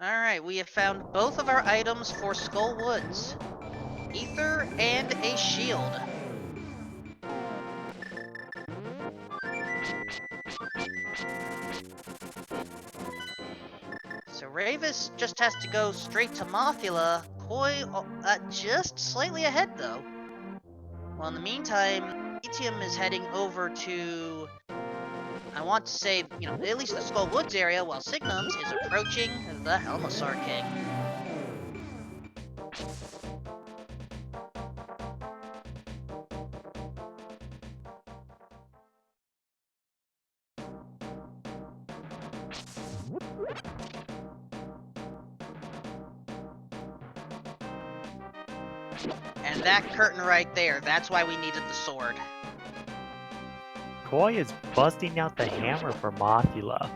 Alright, we have found both of our items for Skull Woods. Ether and a shield. So Ravis just has to go straight to Mothula. Koi just slightly ahead though. Well, in the meantime, Etium is heading over to, I want to say, at least the Skull Woods area, while Signums is approaching the Helmasaur King. And that curtain right there, that's why we needed the sword. Koi is busting out the hammer for Mothula.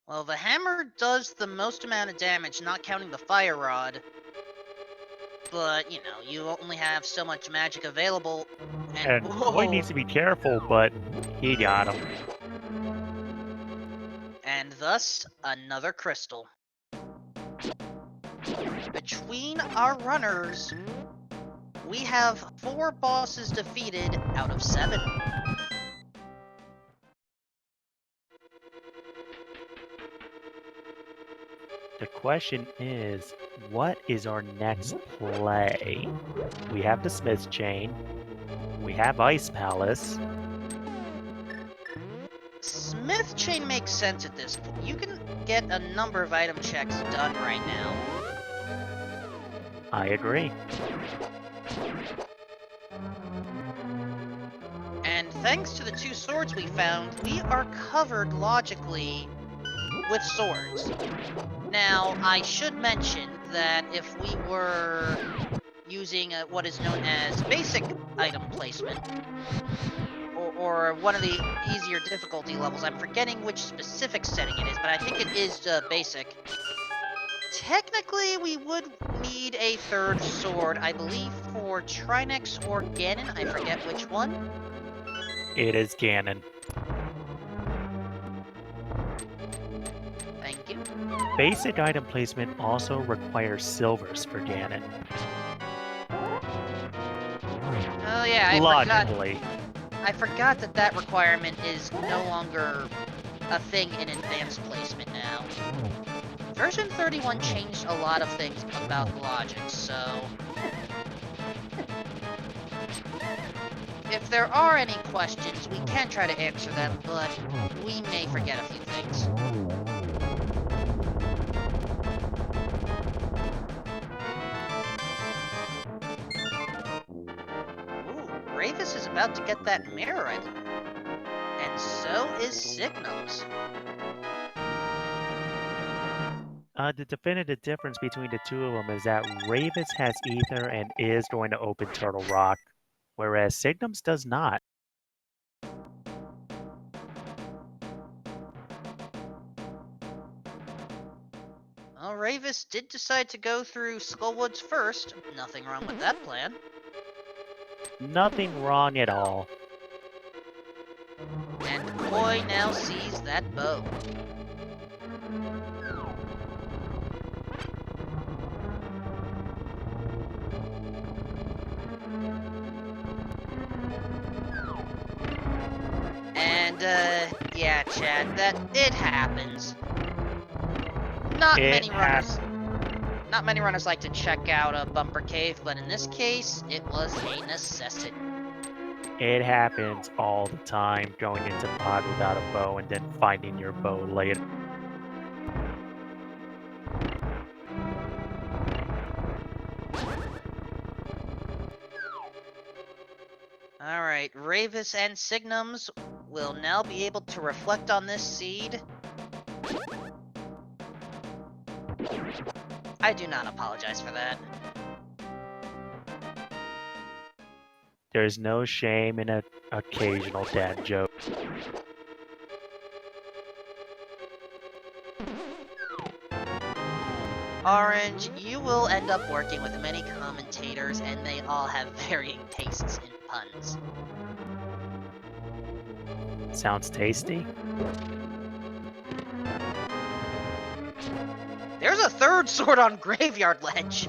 Well, the hammer does the most amount of damage, not counting the fire rod. But, you only have so much magic available. And Koi needs to be careful, but he got him. And thus, another crystal. Between our runners, we have 4 bosses defeated out of 7. The question is, what is our next play? We have the Smith's Chain. We have Ice Palace. Smith Chain makes sense at this point. You can get a number of item checks done right now. I agree. And thanks to the 2 swords we found, we are covered logically with swords. Now, I should mention that if we were using what is known as basic item placement, or one of the easier difficulty levels, I'm forgetting which specific setting it is, but I think it is basic. Technically, we would need a 3rd sword, I believe for Trinex or Ganon, I forget which one. It is Ganon. Thank you. Basic item placement also requires silvers for Ganon. Oh yeah, Logically. I forgot that requirement is no longer a thing in advanced placement now. Version 31 changed a lot of things about logic, so if there are any questions, we can try to answer them, but we may forget a few things. Ooh, Ravis is about to get that mirror, I believe. And so is Signums. The definitive difference between the two of them is that Ravis has Ether and is going to open Turtle Rock, whereas Signums does not. Well, Ravis did decide to go through Skullwoods first. Nothing wrong with that plan. Nothing wrong at all. And Koi now sees that bow. And, yeah, Chad, it happens. Not many runners like to check out a bumper cave, but in this case, it was a necessity. It happens all the time, going into pod without a bow and then finding your bow later. Alright, Ravis and Signums will now be able to reflect on this seed. I do not apologize for that. There's no shame in an occasional dad joke. Orange, you will end up working with many commentators, and they all have varying tastes in puns. Sounds tasty. There's a third sword on Graveyard Ledge!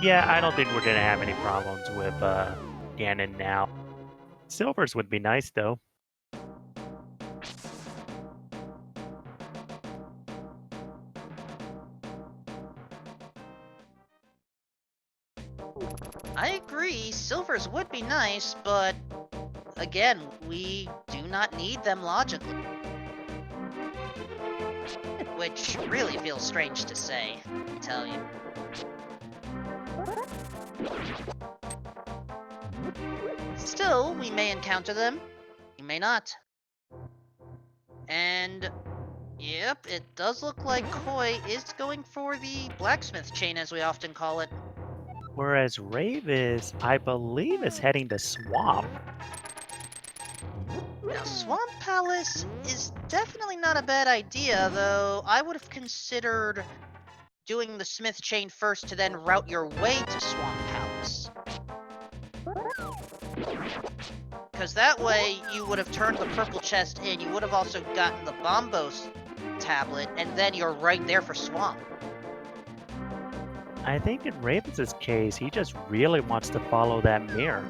Yeah, I don't think we're gonna have any problems with Ganon now. Silvers would be nice though. I agree, silvers would be nice, but again, we do not need them logically. Which really feels strange to say, I tell you. Still, we may encounter them, we may not. And yep, it does look like Koi is going for the blacksmith chain, as we often call it. Whereas Ravis, I believe, is heading to Swamp. Now, Swamp Palace is definitely not a bad idea, though I would have considered doing the smith chain first to then route your way to Swamp Palace. Because that way, you would have turned the purple chest in, you would have also gotten the Bombos tablet, and then you're right there for Swamp. I think in Ravis' case, he just really wants to follow that mirror.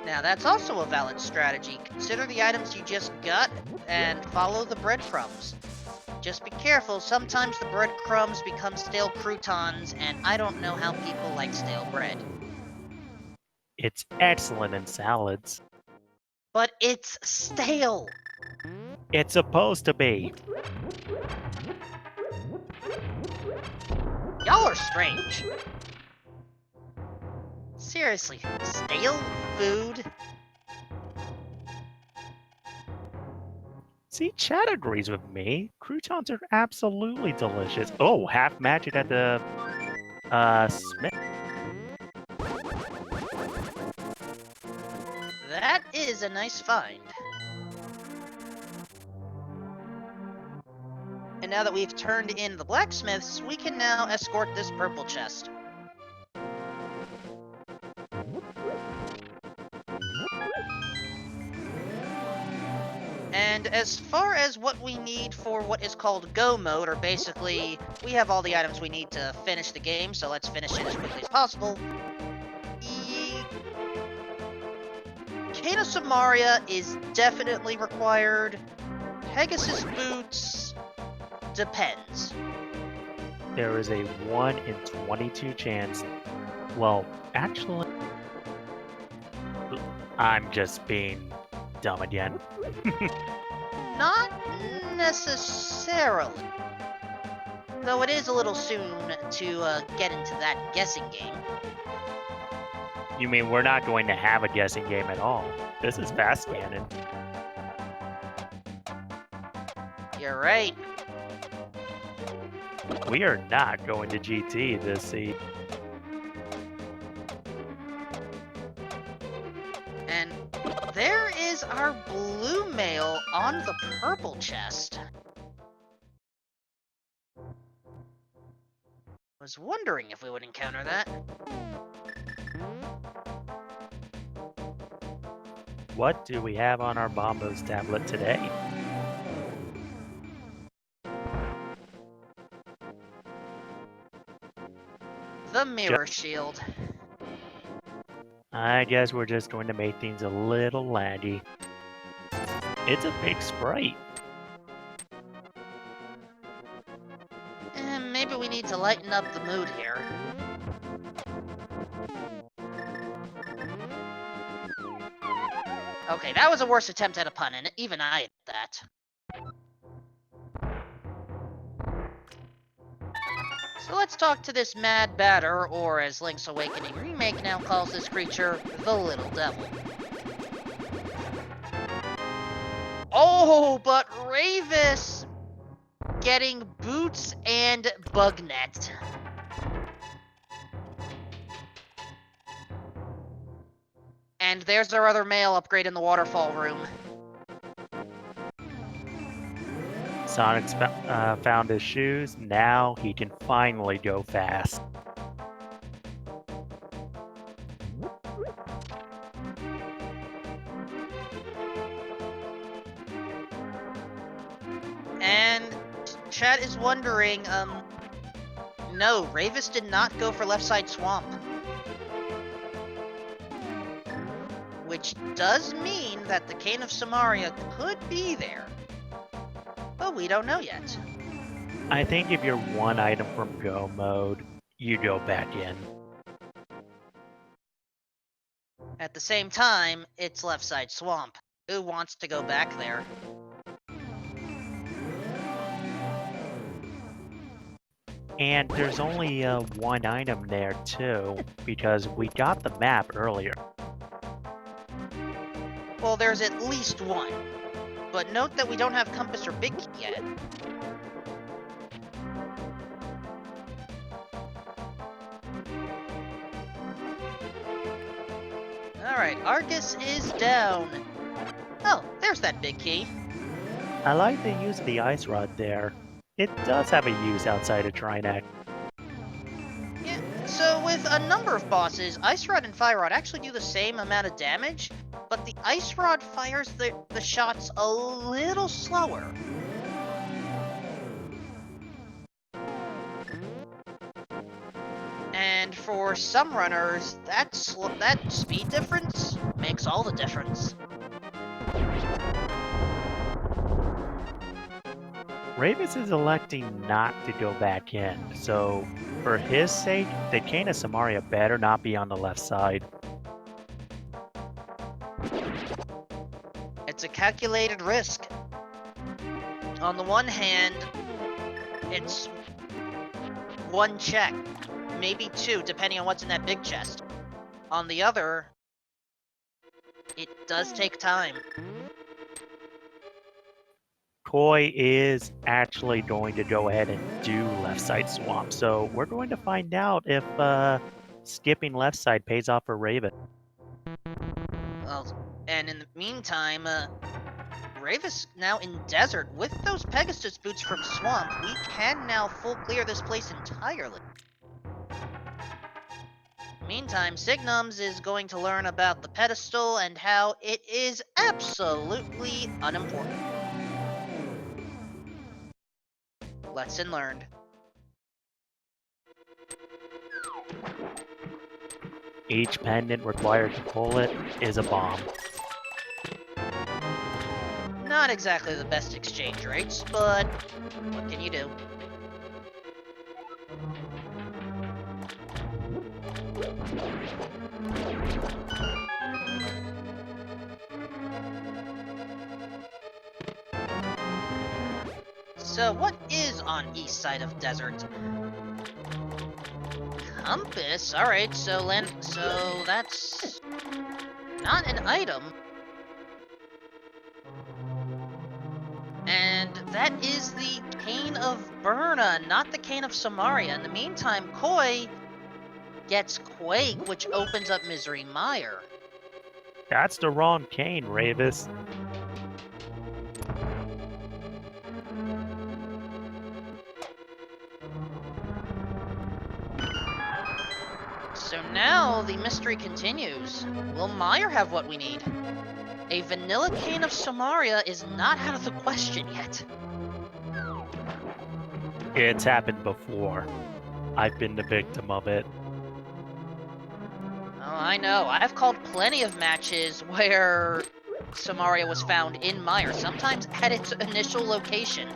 Now, that's also a valid strategy. Consider the items you just got and follow the breadcrumbs. Just be careful, sometimes the breadcrumbs become stale croutons, and I don't know how people like stale bread. It's excellent in salads. But it's stale! It's supposed to be. Y'all are strange. Seriously, stale food? See, Chad agrees with me. Croutons are absolutely delicious. Oh, half magic at the Smith. That is a nice find. And now that we've turned in the blacksmiths, we can now escort this purple chest. And as far as what we need for what is called go mode, or basically, we have all the items we need to finish the game, so let's finish it as quickly as possible. Cane of Samaria is definitely required. Pegasus boots depends. There is a 1 in 22 chance. Well, actually, I'm just being dumb again. Not necessarily. Though it is a little soon to get into that guessing game. You mean we're not going to have a guessing game at all? This is fast canon. You're right. We are not going to GT this seed. And there is our blue mail on the purple chest. Was wondering if we would encounter that. What do we have on our Bombos tablet today? The mirror shield. I guess we're just going to make things a little laggy. It's a big sprite. Maybe we need to lighten up the mood here. Okay, that was a worse attempt at a pun, and even I admit that. So let's talk to this Mad Batter, or as Link's Awakening Remake now calls this creature, the Little Devil. Oh, but Ravis getting boots and Bugnet. And there's our other male upgrade in the waterfall room. Sonic's found his shoes. Now he can finally go fast. And chat is wondering, no, Ravis did not go for left side swamp. Which does mean that the Cane of Samaria could be there. But we don't know yet. I think if you're one item from go mode, you go back in. At the same time, it's left side swamp. Who wants to go back there? And there's only one item there too, because we got the map earlier. Well, there's at least one. But note that we don't have Compass or Big Key yet. Alright, Argus is down. Oh, there's that Big Key. I like the use of the ice rod there. It does have a use outside of Trinex. Yeah, so with a number of bosses, Ice Rod and Fire Rod actually do the same amount of damage, but the Ice Rod fires the shots a little slower. And for some runners, that speed difference makes all the difference. Ravis is electing not to go back in, so for his sake, the Cane of Samaria better not be on the left side. It's a calculated risk. On the one hand, it's one check, maybe two, depending on what's in that big chest. On the other, it does take time. Koi is actually going to go ahead and do left side swamp, so we're going to find out if skipping left side pays off for Raven. Well, and in the meantime, Ravis now in desert. With those Pegasus boots from Swamp, we can now full clear this place entirely. Meantime, Signums is going to learn about the pedestal and how it is absolutely unimportant. Lesson learned. Each pendant required to pull it is a bomb. Not exactly the best exchange rates, but what can you do? So what is on east side of desert? Compass? Alright, so that's not an item. And that is the Cane of Burna, not the Cane of Samaria. In the meantime, Koi gets Quake, which opens up Misery Mire. That's the wrong cane, Ravis. So now the mystery continues. Will Meyer have what we need? A vanilla cane of Samaria is not out of the question yet. It's happened before. I've been the victim of it. Oh, I know. I've called plenty of matches where Samaria was found in Meyer, sometimes at its initial location.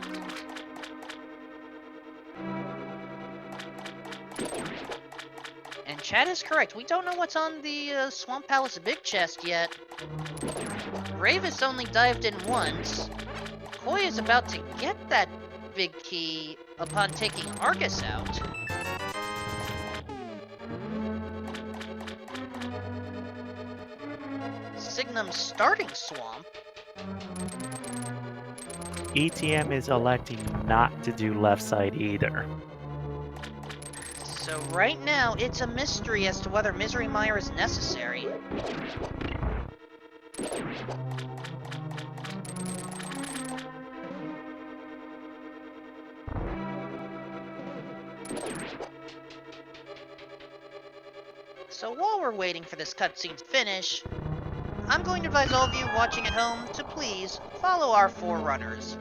And Chad is correct. We don't know what's on the Swamp Palace big chest yet. Ravis only dived in once. Koi is about to get that big key upon taking Argus out. Signum's starting Swamp. ETM is electing not to do left side either. So right now, it's a mystery as to whether Misery Mire is necessary. So while we're waiting for this cutscene to finish, I'm going to advise all of you watching at home to please follow our four runners.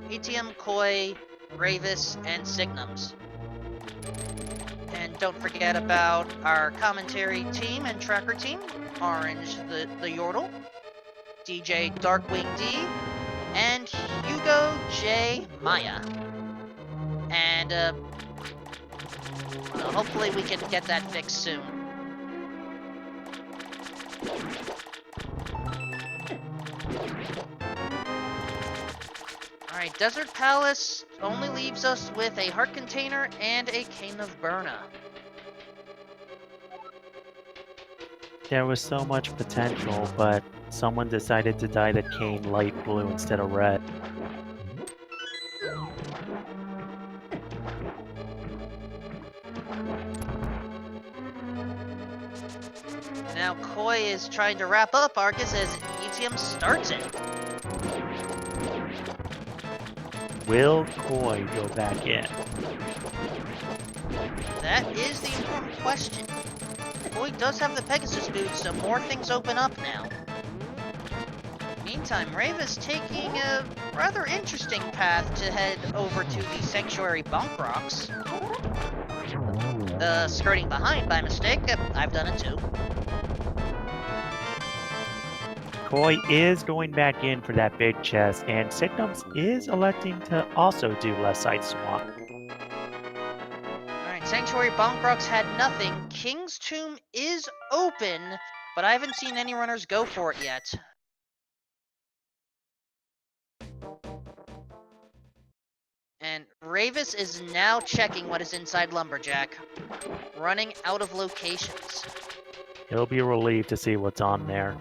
ATM, Koi, Ravis, and Signums. And don't forget about our commentary team and tracker team, Orange the Yordle, DJ Darkwing D, and Hugo J Maya. And hopefully we can get that fixed soon. Alright, Desert Palace only leaves us with a heart container and a cane of Burna. There was so much potential, but someone decided to dye the cane light blue instead of red. Now Koi is trying to wrap up Argus as ETM starts it. Will Koi go back in? That is the important question. Koi does have the Pegasus boots, so more things open up now. Meantime, Ravis taking a rather interesting path to head over to the Sanctuary Bunk Rocks. Skirting behind by mistake. I've done it too. Koi is going back in for that big chest, and Signums is electing to also do left side swamp. Alright, Sanctuary Bunk Rocks had nothing. King's Tomb is open, but I haven't seen any runners go for it yet. And Ravis is now checking what is inside Lumberjack, running out of locations. He'll be relieved to see what's on there.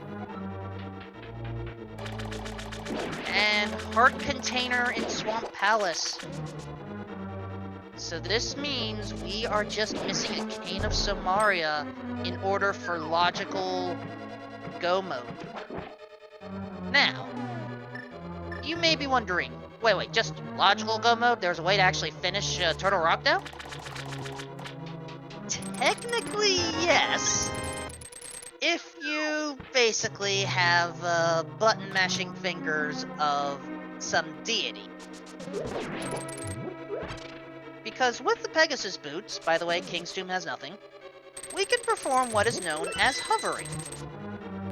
And Heart Container in Swamp Palace. So this means we are just missing a Cane of Samaria in order for logical go mode. Now, you may be wondering, wait, just logical go mode? There's a way to actually finish Turtle Rock now? Technically, yes. If you basically have button mashing fingers of some deity. Because with the Pegasus boots, by the way, King's Tomb has nothing, we can perform what is known as hovering.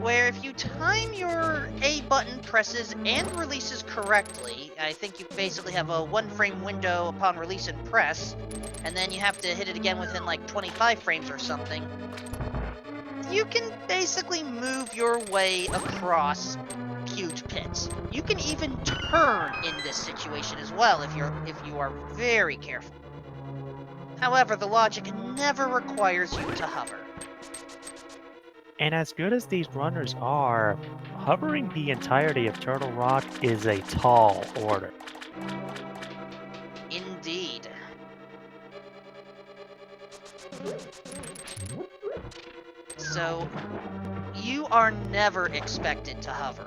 Where if you time your A button presses and releases correctly, I think you basically have a 1 frame window upon release and press, and then you have to hit it again within like 25 frames or something, you can basically move your way across huge pits. You can even turn in this situation as well if you are very careful. However, the logic never requires you to hover. And as good as these runners are, hovering the entirety of Turtle Rock is a tall order. Indeed. So, you are never expected to hover.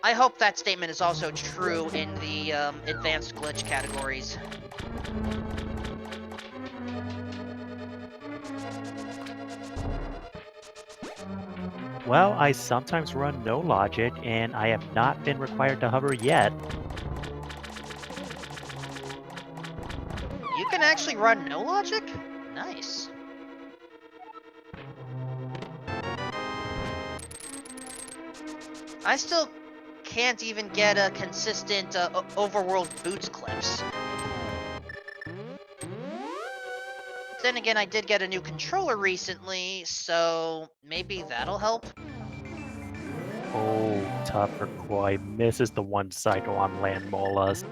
I hope that statement is also true in the advanced glitch categories. Well, I sometimes run no logic, and I have not been required to hover yet. You can actually run no logic? Nice. I still can't even get a consistent overworld boots clips. Then again, I did get a new controller recently, so maybe that'll help. Oh, tougher Koi misses the one cycle on Land Molas.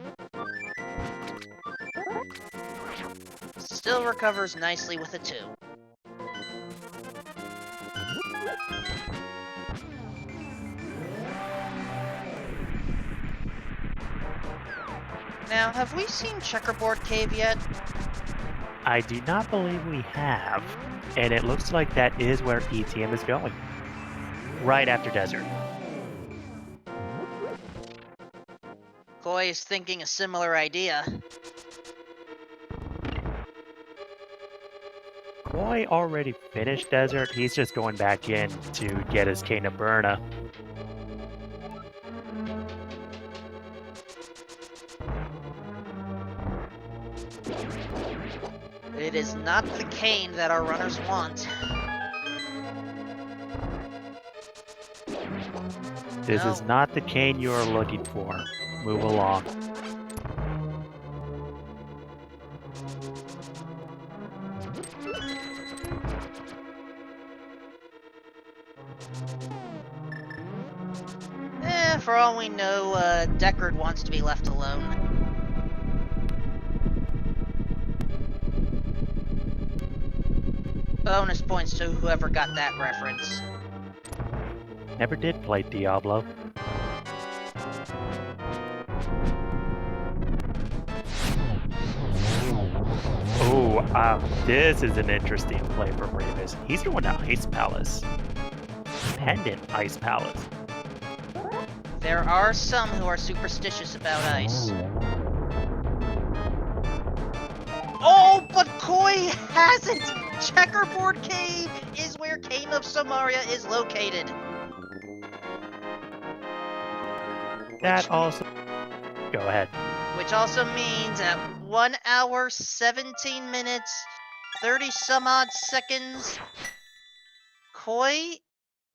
Still recovers nicely with a 2. Now, have we seen Checkerboard Cave yet? I do not believe we have, and it looks like that is where ETM is going. Right after Desert. Koi is thinking a similar idea. Koi already finished Desert, he's just going back in to get his Cane of Burna. It is not the cane that our runners want. This is not the cane you are looking for. Move along. For all we know, Deckard wants to be left alone. Bonus points to whoever got that reference. Never did play Diablo. Oh, this is an interesting play from Remus. He's going to Ice Palace. Pendant Ice Palace. There are some who are superstitious about ice. Oh, but Koi hasn't! Checkerboard Cave is where Cane of Samaria is located. That also... Go ahead. Which also means at 1 hour, 17 minutes, 30 some odd seconds, Koi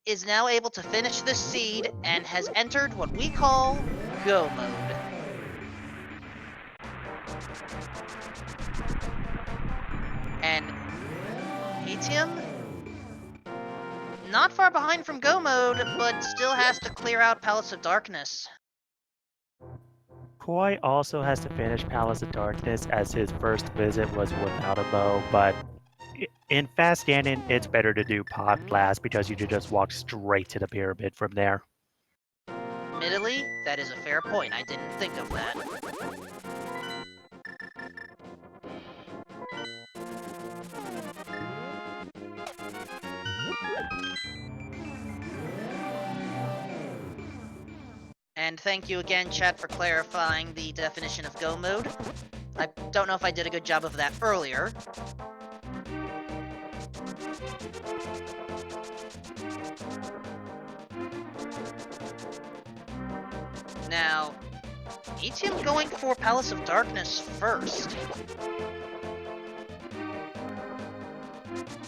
is now able to finish this seed and has entered what we call Go Mode. And Etium, not far behind from Go Mode, but still has to clear out Palace of Darkness. Koi also has to finish Palace of Darkness as his first visit was without a bow, but in Fast Ganon, it's better to do Pod last because you could just walk straight to the pyramid from there. Admittedly, that is a fair point. I didn't think of that. And thank you again, chat, for clarifying the definition of Go Mode. I don't know if I did a good job of that earlier. Now, Etium going for Palace of Darkness first.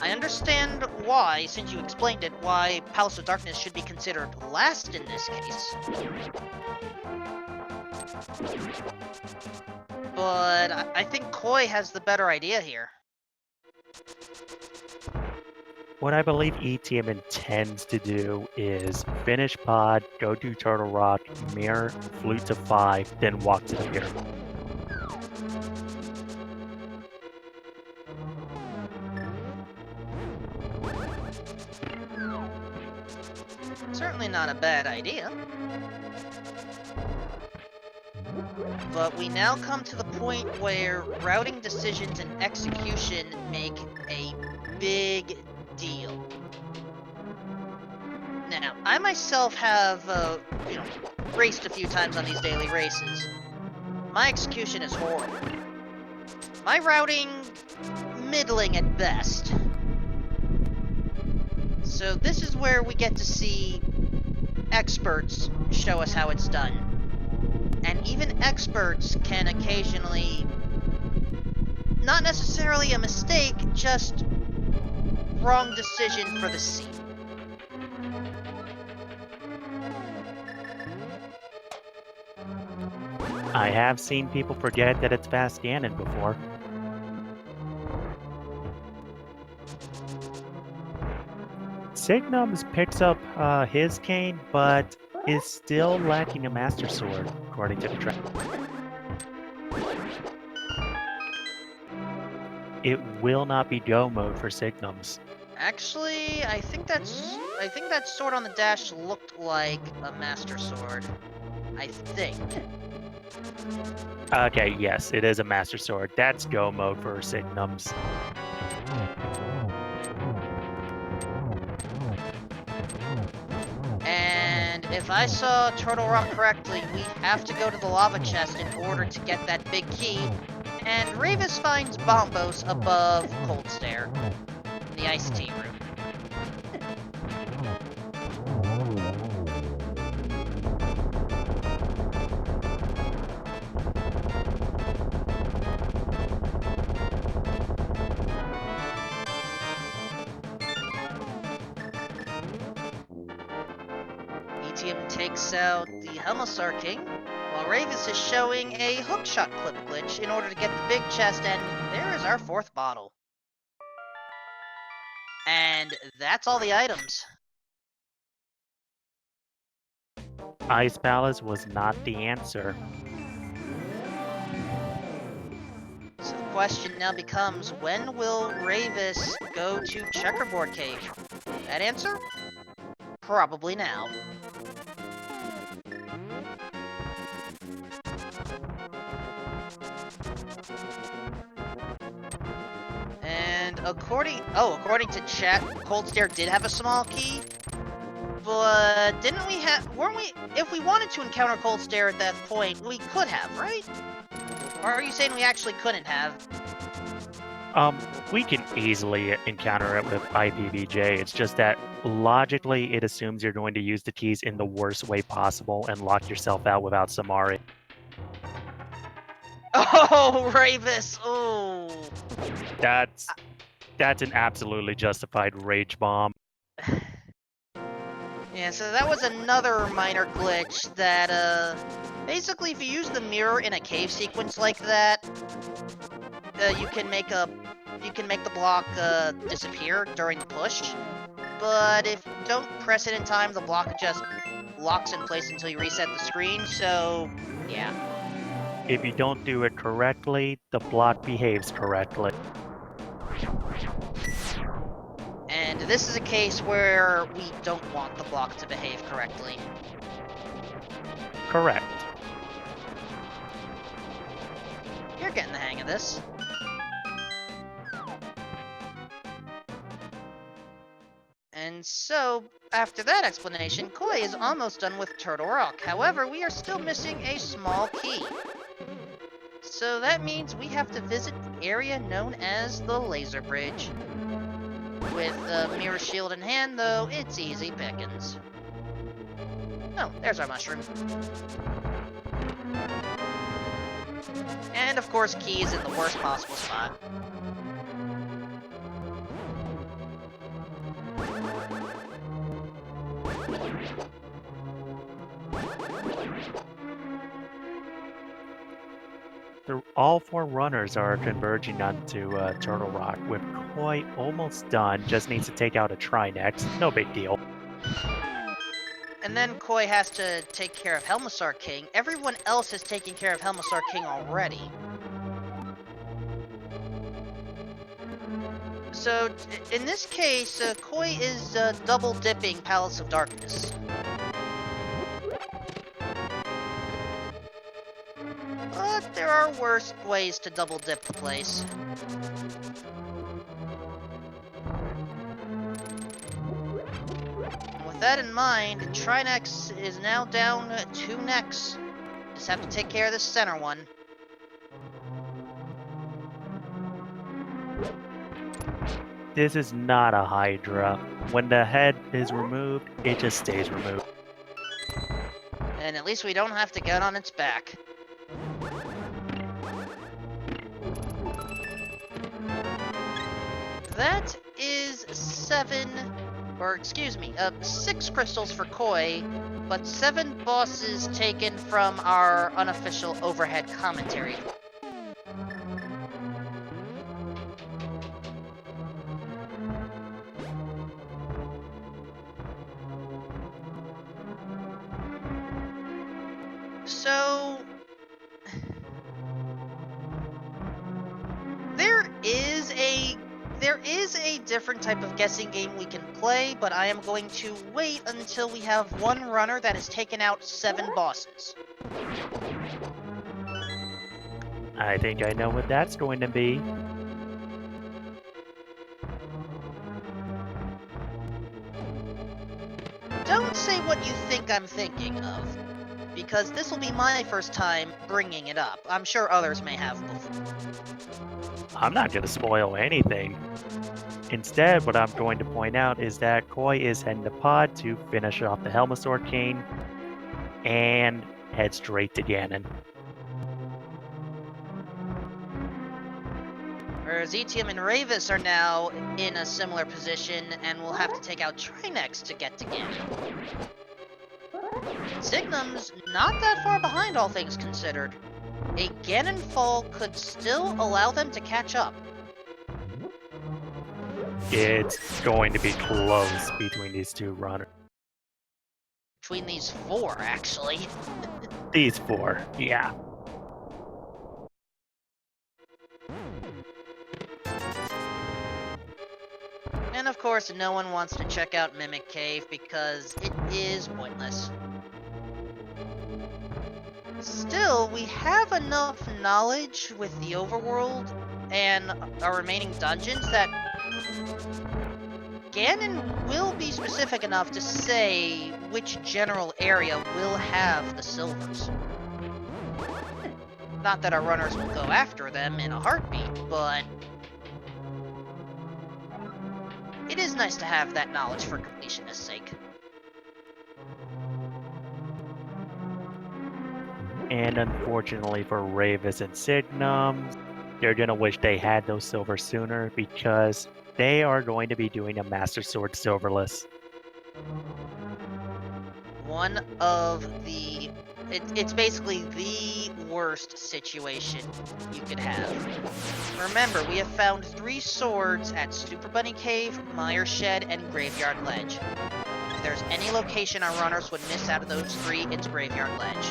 I understand why, since you explained it, why Palace of Darkness should be considered last in this case. But I think Koi has the better idea here. What I believe ETM intends to do is finish Pod, go do Turtle Rock, mirror, flute to 5, then walk to the pyramid. Certainly not a bad idea. But we now come to the point where routing decisions and execution make a big deal. Now, I myself have, raced a few times on these daily races. My execution is horrible. My routing, middling at best. So this is where we get to see experts show us how it's done. And even experts can occasionally, not necessarily a mistake, just wrong decision for the scene. I have seen people forget that it's fast Ganon before. Signums picks up his cane, but is still lacking a Master Sword, according to the track. It will not be go mode for Signums. Actually, I think that sword on the dash looked like a Master Sword. I think. Okay, yes, it is a Master Sword. That's go mode for Signums. And if I saw Turtle Rock correctly, we have to go to the lava chest in order to get that big key. And Ravis finds Bombos above Cold Stare in the iced tea room. ETM takes out the Helmasar King, while Ravis is showing a hookshot clip glitch in order to get the big chest, and there is our 4th bottle. And that's all the items. Ice Palace was not the answer. So the question now becomes, when will Ravis go to Checkerboard Cave? That answer? Probably now. And according to chat, Cold Stare did have a small key. But if we wanted to encounter Cold Stare at that point, we could have, right? Or are you saying we actually couldn't have? We can easily encounter it with IPBJ. It's just that logically it assumes you're going to use the keys in the worst way possible and lock yourself out without Samari. Oh, Ravis! Oh. That's an absolutely justified rage bomb. Yeah, so that was another minor glitch that, basically if you use the mirror in a cave sequence like that, you can make the block, disappear during the push. But if you don't press it in time, the block just locks in place until you reset the screen, so, yeah. If you don't do it correctly, the block behaves correctly. And this is a case where we don't want the block to behave correctly. Correct. You're getting the hang of this. And so, after that explanation, Koi is almost done with Turtle Rock. However, we are still missing a small key. So that means we have to visit the area known as the Laser Bridge. With the Mirror Shield in hand, though, it's easy pickings. Oh, there's our mushroom. And of course, key is in the worst possible spot. All 4 runners are converging onto Turtle Rock, with Koi almost done, just needs to take out a Trinex, no big deal. And then Koi has to take care of Helmasar King. Everyone else has taken care of Helmasar King already. So, in this case, Koi is double-dipping Palace of Darkness. But there are worse ways to double-dip the place. With that in mind, Trinex is now down 2 necks. Just have to take care of this center one. This is not a Hydra. When the head is removed, it just stays removed. And at least we don't have to get on its back. That is 6 crystals for Koi, but 7 bosses taken from our unofficial overhead commentary. So there is a different type of guessing game we can play, but I am going to wait until we have one runner that has taken out 7 bosses. I think I know what that's going to be. Don't say what you think I'm thinking of, because this will be my first time bringing it up. I'm sure others may have before. I'm not going to spoil anything. Instead, what I'm going to point out is that Koi is heading to Pod to finish off the Helmasaur Cane and head straight to Ganon. Whereas Etium and Ravis are now in a similar position and will have to take out Trinex to get to Ganon. Signum's not that far behind, all things considered. A Ganon fall could still allow them to catch up. It's going to be close between these two runners. Between these 4, actually. These 4, yeah. And of course, no one wants to check out Mimic Cave because it is pointless. Still, we have enough knowledge with the overworld and our remaining dungeons that Ganon will be specific enough to say which general area will have the silvers. Not that our runners will go after them in a heartbeat, but it is nice to have that knowledge for completionist's sake. And unfortunately for Ravis and Signum, they're going to wish they had those silver sooner because they are going to be doing a Master Sword Silverless. One of the... It's basically the worst situation you could have. Remember, we have found 3 swords at Super Bunny Cave, Mire Shed, and Graveyard Ledge. If there's any location our runners would miss out of those 3, it's Graveyard Ledge.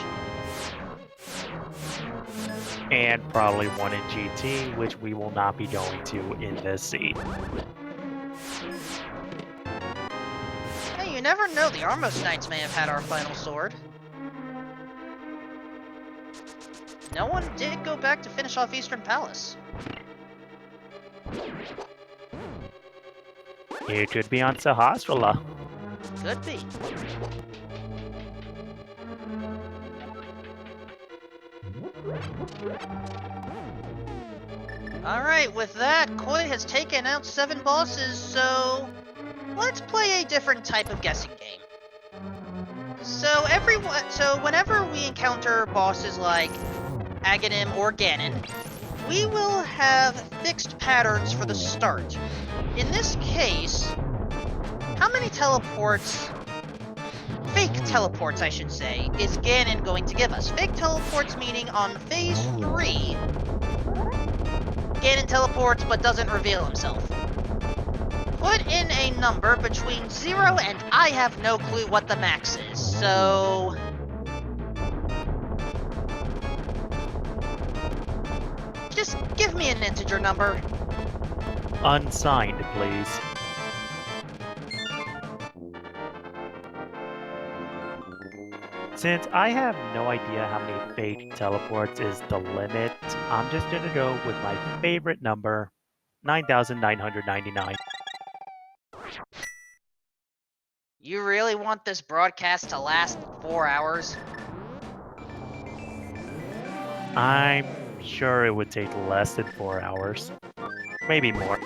And probably one in GT, which we will not be going to in this seed. Hey, you never know, the Armos Knights may have had our final sword. No one did go back to finish off Eastern Palace. It could be on Sahasrara. Could be. Alright, with that, Koi has taken out 7 bosses, so let's play a different type of guessing game. So whenever we encounter bosses like Aghanim or Ganon, we will have fixed patterns for the start. In this case, how many teleports, fake teleports I should say, is Ganon going to give us? Fake teleports meaning on phase 3, Ganon teleports but doesn't reveal himself. Put in a number between 0 and I have no clue what the max is, so... just give me an integer number. Unsigned, please. Since I have no idea how many fake teleports is the limit, I'm just gonna go with my favorite number, 9,999. You really want this broadcast to last 4 hours? I'm sure it would take less than 4 hours. Maybe more.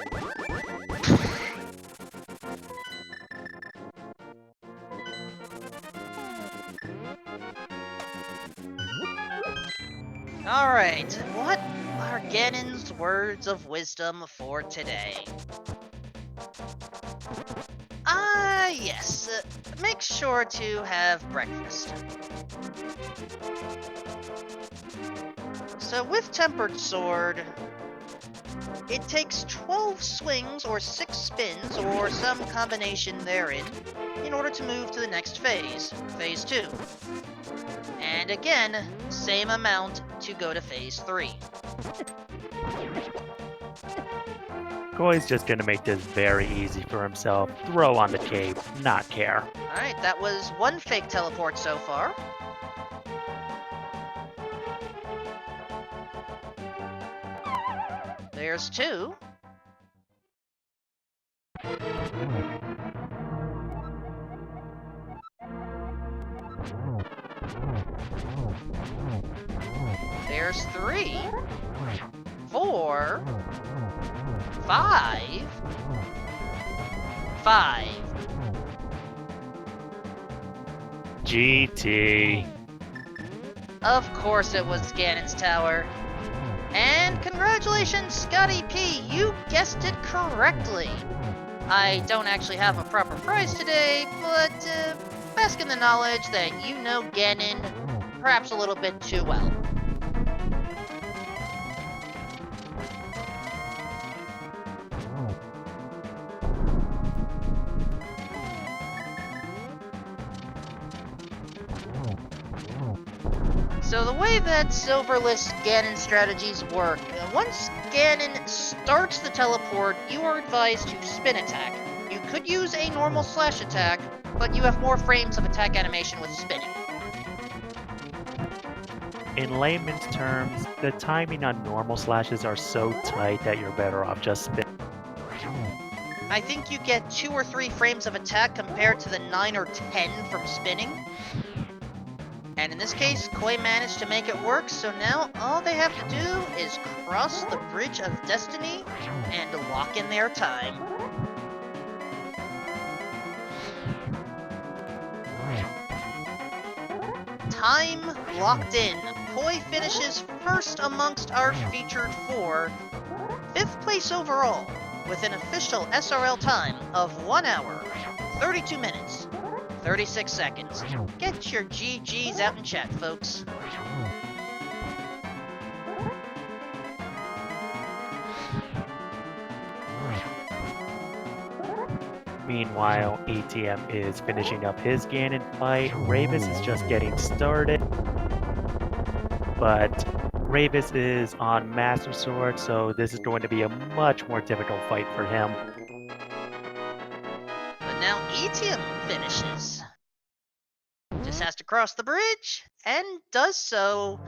Alright, what are Ganon's words of wisdom for today? Yes. Make sure to have breakfast. So, with Tempered Sword, it takes 12 swings or 6 spins or some combination therein in order to move to the next phase, Phase 2. And again, same amount to go to Phase 3. Koi's just gonna make this very easy for himself. Throw on the cape, not care. Alright, that was one fake teleport so far. There's 2. There's 3. 4. 5. 5. GT. Of course it was Ganon's Tower. And congratulations, Scotty P, you guessed it correctly. I don't actually have a proper prize today, but bask in the knowledge that you know Ganon perhaps a little bit too well. So the way that Silverless Ganon strategies work, once Ganon starts the teleport, you are advised to spin attack. You could use a normal slash attack, but you have more frames of attack animation with spinning. In layman's terms, the timing on normal slashes are so tight that you're better off just spinning. I think you get 2 or 3 frames of attack compared to the 9 or 10 from spinning. And in this case, Koi managed to make it work, so now all they have to do is cross the Bridge of Destiny and lock in their time. Time locked in. Koi finishes first amongst our featured 4, 5th place overall, with an official SRL time of 1 hour, 32 minutes, 36 seconds. Get your GGs out in chat, folks. Meanwhile, ATM is finishing up his Ganon fight. Ravis is just getting started. But Ravis is on Master Sword, so this is going to be a much more difficult fight for him. But now ATM finishes. Just has to cross the bridge, and does so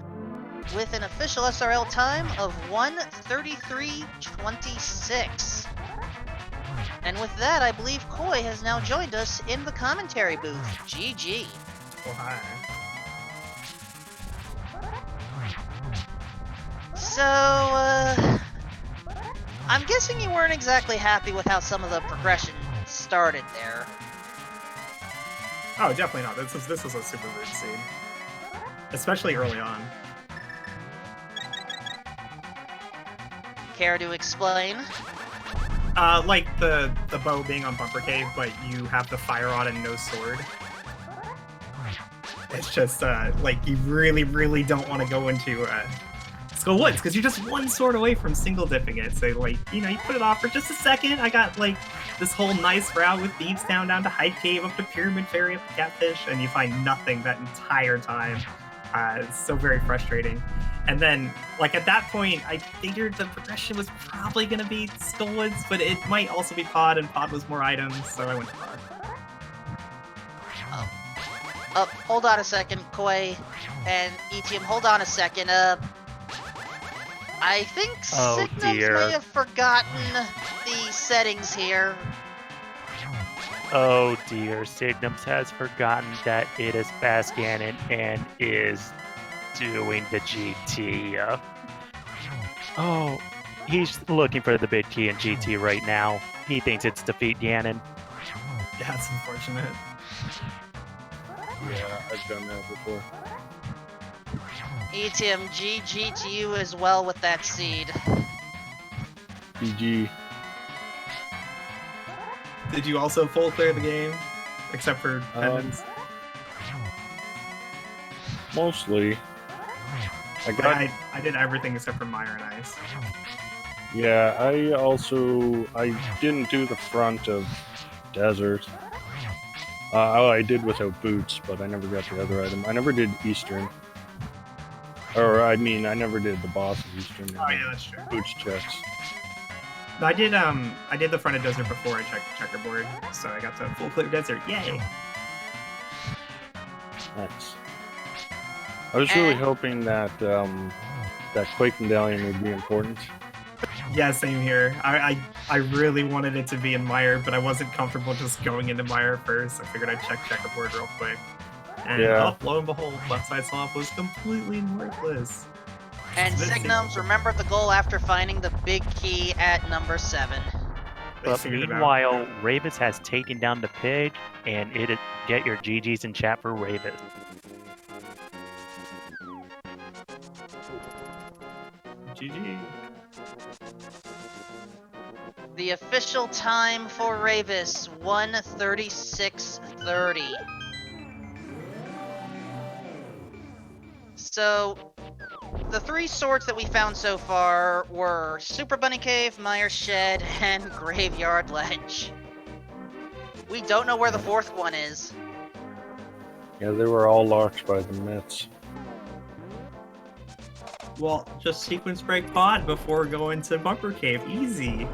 with an official SRL time of 1:33:26. And with that, I believe Koi has now joined us in the commentary booth. GG. Oh, hi. So, I'm guessing you weren't exactly happy with how some of the progression started there. Oh, definitely not. This was a super weird scene. Especially early on. Care to explain? Like the bow being on Bumper Cave, but you have the fire rod and no sword. It's just, like, you really, really don't want to go into, Skull Woods, because you're just one sword away from single dipping it. So, like, you know, you put it off for just a second. I got, like, this whole nice route with Thievestown down to Hyde Cave, up to Pyramid Ferry, up to Catfish, and you find nothing that entire time. It's so very frustrating. And then, like, at that point, I figured the progression was probably going to be Skull Woods, but it might also be Pod, and Pod was more items, so I went to Pod. Hold on a second, Koi and ETM, hold on a second. I think Signums may have forgotten the settings here. Oh dear, Signums has forgotten that it is Fast Ganon and is doing the GT. Oh, he's looking for the big key in GT right now. He thinks it's defeat Ganon. Yeah, it's unfortunate. Yeah, I've done that before. ETM, GG to you as well with that seed. GG. Did you also full clear the game? Except for pendants? Mostly. I did everything except for Mire and Ice. Yeah, I didn't do the front of Desert. I did without boots, but I never got the other item. I never did Eastern. Or, I mean, I never did the boss of Eastern. Oh yeah, that's true. Boots checks. No, I did the front of Desert before I checked Checkerboard, so I got to full clear Desert. Yay! Nice. I was really hoping that that Quake Medallion would be important. Yeah, same here. I really wanted it to be in Mire, but I wasn't comfortable just going into Mire first. I figured I'd check Checkerboard real quick. And lo and behold, left side swamp was completely worthless. And Signums, remember the goal after finding the big key at number 7. But meanwhile, Ravis has taken down the pig, and get your GGs in chat for Ravis. GG. The official time for Ravis, 1:36:30. So, the 3 swords that we found so far were Super Bunny Cave, Mire Shed, and Graveyard Ledge. We don't know where the 4th one is. Yeah, they were all locked by the myths. Well, just sequence break pod before going to Bumper Cave. Easy.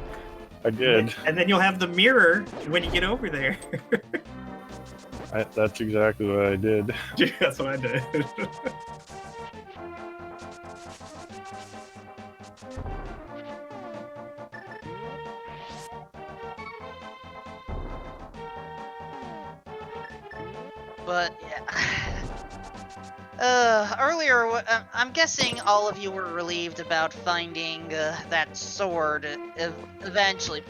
I did. And then you'll have the mirror when you get over there. That's exactly what I did. That's what I did. But, yeah. Earlier, I'm guessing all of you were relieved about finding that sword eventually.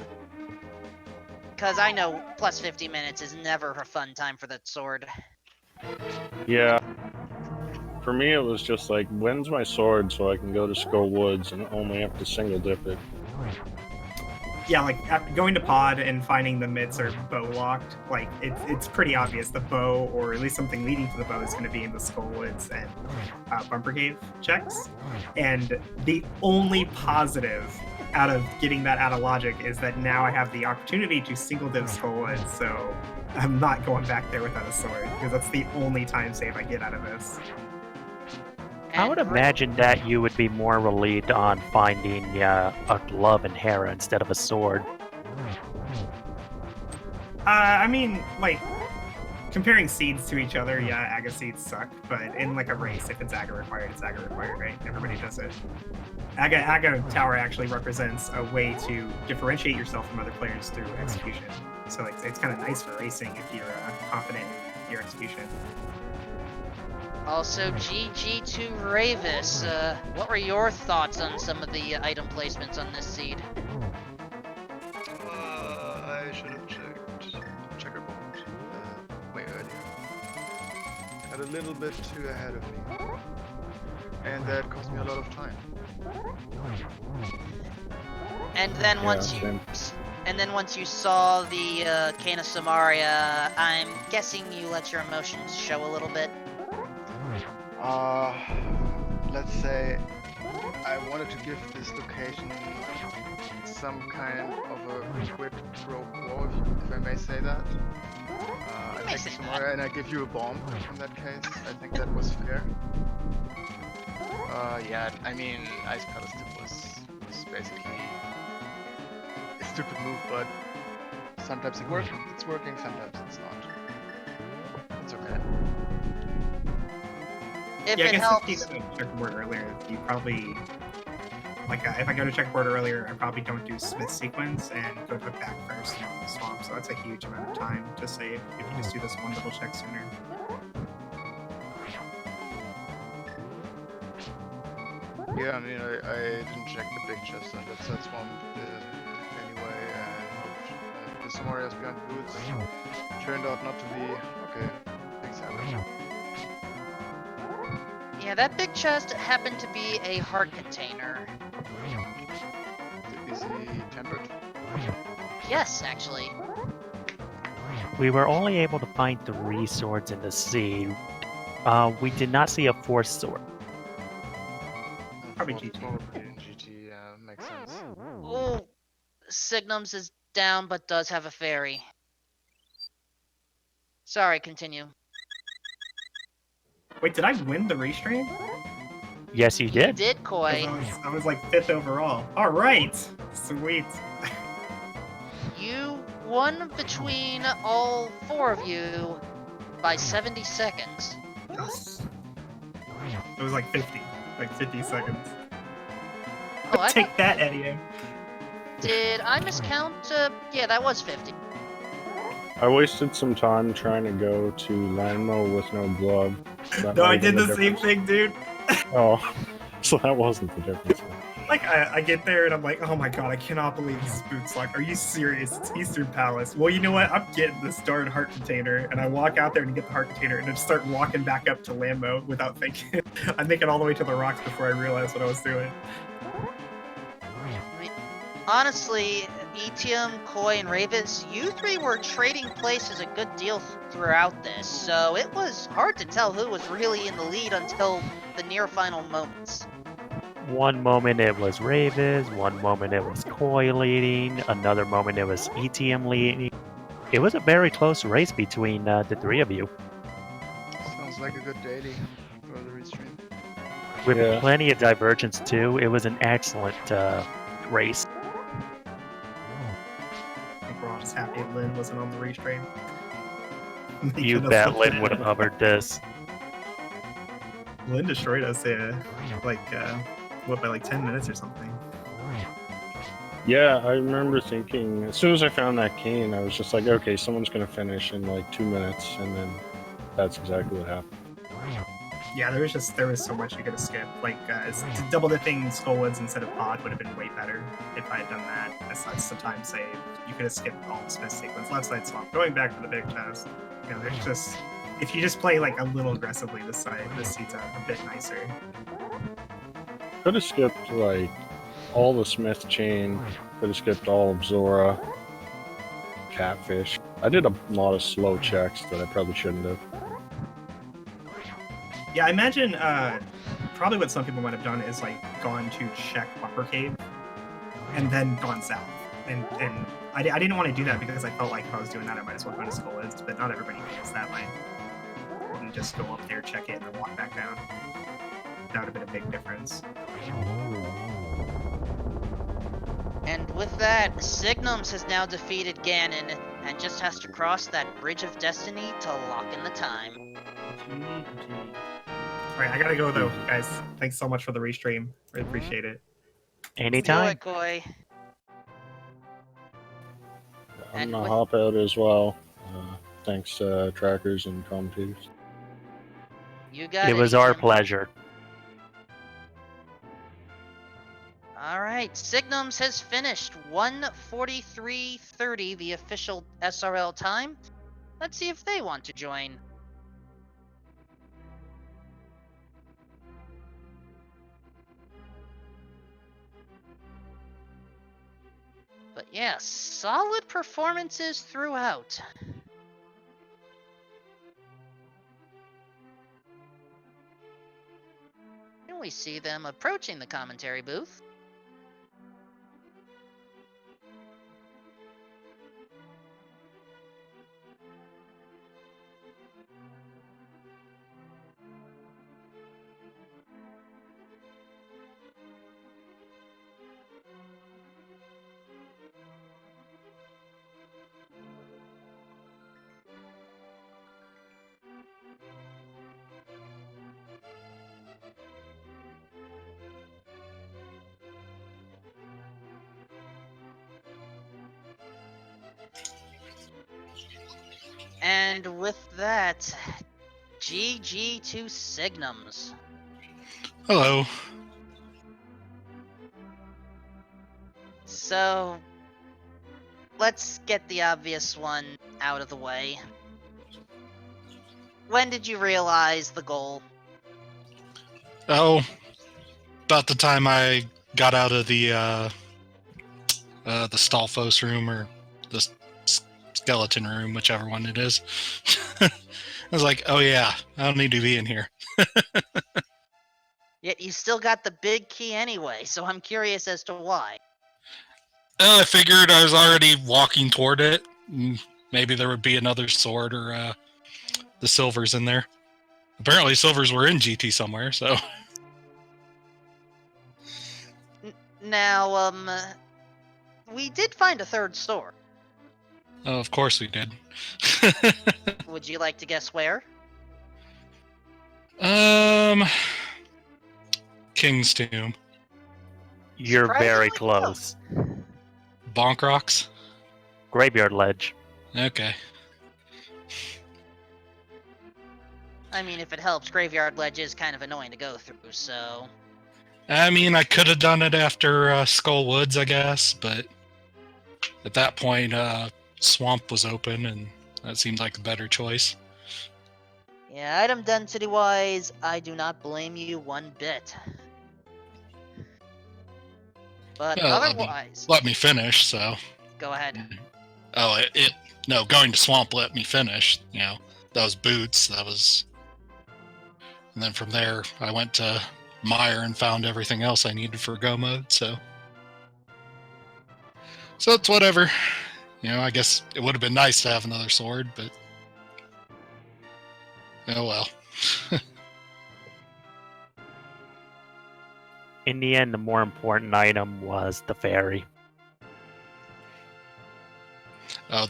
Because I know plus 50 minutes is never a fun time for that sword. Yeah. For me, it was just like, when's my sword so I can go to Skull Woods and only have to single dip it? Yeah, like after going to pod and finding the myths are bow locked, like it's pretty obvious the bow, or at least something leading to the bow, is going to be in the Skull Woods and Bumper Cave checks. And the only positive out of getting that out of logic is that now I have the opportunity to single dip Skull Woods, so I'm not going back there without a sword, because that's the only time save I get out of this. I would imagine that you would be more relieved on finding a glove and Hera instead of a sword. I mean, like, comparing seeds to each other, yeah, Aga seeds suck, but in like a race, if it's Aga required, it's Aga required, right? Everybody does it. Aga Tower actually represents a way to differentiate yourself from other players through execution. So it's kind of nice for racing if you're confident in your execution. Also, GG to Ravis. What were your thoughts on some of the item placements on this seed? I should have checked Checkerboard way earlier. Got a little bit too ahead of me. And that cost me a lot of time. And then once you saw the Kana Samaria, I'm guessing you let your emotions show a little bit. Let's say I wanted to give this location some kind of a quid pro quo, if I may say that. I take Samaria and I give you a bomb in that case. I think that was fair. Yeah, I mean, Ice Palace was basically a stupid move, but sometimes it's working, sometimes it's not. It's okay. If yeah, I it guess helps. if you go to checkerboard earlier, you probably, like, if I go to checkerboard earlier, I probably don't do Smith sequence and go to back first in the swamp, so that's a huge amount of time to save if you just do this one double check sooner. Yeah, I mean, I didn't check the big chest on that set swamp anyway, and the Samarias behind boots turned out not to be okay. Exactly. Yeah, that big chest happened to be a heart container. Is he tempered? Yes, actually. We were only able to find 3 swords in the sea. We did not see a 4th sword. Probably GT. Probably in GT, yeah, makes sense. Oh, Signums is down but does have a fairy. Sorry, continue. Wait, did I win the restream? Yes, you You did. did, 'Cause Koi. I was like 5th overall. All right, sweet. You won between all 4 of you by 70 seconds. Yes. It was like 50 seconds. Oh, I Take thought, that, Eddie. did I miscount? Yeah, that was 50. I wasted some time trying to go to Lanmo with no glove. That No, might I have been did the same difference. thing, dude. Oh, so that wasn't the difference. Like, I get there and I'm like, oh my god, I cannot believe this is Boots Lock. Are you serious? It's Eastern Palace. Well, you know what? I'm getting this darn heart container. And I walk out there and get the heart container and then start walking back up to Lambo without thinking. I'm thinking all the way to the rocks before I realized what I was doing. I mean, honestly, Etium, Koi, and Ravis, you 3 were trading places a good deal throughout this, so it was hard to tell who was really in the lead until the near final moments. One moment it was Ravis, one moment it was Koi leading, another moment it was ETM leading. It was a very close race between the 3 of you, Sounds like a good daily for the restream. with Yeah. plenty of divergence too. It was an excellent race. I think we're all just happy Lynn wasn't on the restream. You bet Lynn would have covered this. Lynn destroyed us, what, by like 10 minutes or something. Yeah, I remember thinking as soon as I found that cane, I was just like, okay, someone's gonna finish in like 2 minutes, and then that's exactly what happened. Yeah, there was so much you could have skipped. Like, double dipping Skullwoods instead of Pod would have been way better if I had done that. That's the time save. You could have skipped all the Smith sequence, left side swamp, going back to the big chest. You know, there's just, if you just play like a little aggressively this seat's a bit nicer. Could have skipped like all the Smith chain. Could have skipped all of Zora. Catfish. I did a lot of slow checks that I probably shouldn't have. Yeah, I imagine probably what some people might have done is like gone to check Upper Cave and then gone south. And I didn't want to do that because I felt like if I was doing that, I might as well go to Skullwoods, but not everybody feels that way. And just go up there, check it, and then walk back down. That would have been a big difference. And with that, Signums has now defeated Ganon and just has to cross that Bridge of Destiny to lock in the time. Alright, I gotta go though, guys. Thanks so much for the restream. Really appreciate it. Anytime. Do it, Koi. I'm And gonna with- hop out as well. Thanks, trackers and commentators. You got It was our Etium. pleasure. Alright, Signums has finished 1:43:30, the official SRL time. Let's see if they want to join. But yeah, solid performances throughout. And we see them approaching the commentary booth. And with that, GG to Signums. Hello. So, let's get the obvious one out of the way. When did you realize the goal? Oh, about the time I got out of the Stalfos room or the skeleton room, whichever one it is. I was like, oh yeah, I don't need to be in here. Yet you still got the big key anyway, so I'm curious as to why. I figured I was already walking toward it. Maybe there would be another sword or the silvers in there. Apparently silvers were in GT somewhere, so... Now, we did find a third sword. Oh, of course we did. Would you like to guess where? King's Tomb. You're very Surprisingly close. Bonk Rocks? Graveyard Ledge. Okay. I mean, if it helps, Graveyard Ledge is kind of annoying to go through, so... I mean, I could have done it after Skull Woods, I guess, but at that point, Swamp was open, and that seemed like a better choice. Yeah, item density-wise, I do not blame you one bit. But otherwise... Let me finish, so... Go ahead. Oh, no, going to Swamp let me finish, you know. That was Boots, that was... And then from there, I went to Mire and found everything else I needed for Go mode, so... So it's whatever. You know, I guess it would have been nice to have another sword, but... Oh well. In the end, the more important item was the fairy. Oh,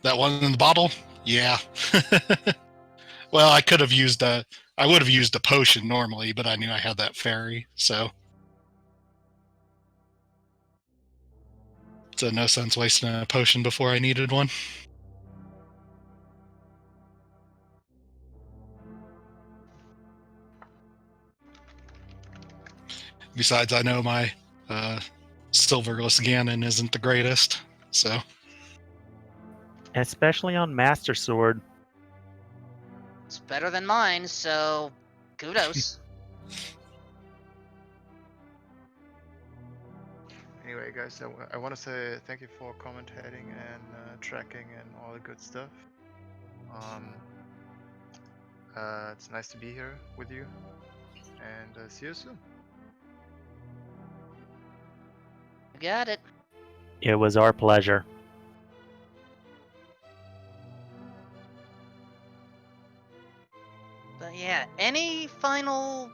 that one in the bottle? Yeah. Well, I could have used I would have used a potion normally, but I knew I had that fairy, so... So no sense wasting a potion before I needed one. Besides, I know my Silverless Ganon isn't the greatest, so... Especially on Master Sword. It's better than mine, so... kudos. Anyway, guys, I want to say thank you for commentating and tracking and all the good stuff. It's nice to be here with you, and see you soon. You got it. It was our pleasure. But yeah, any final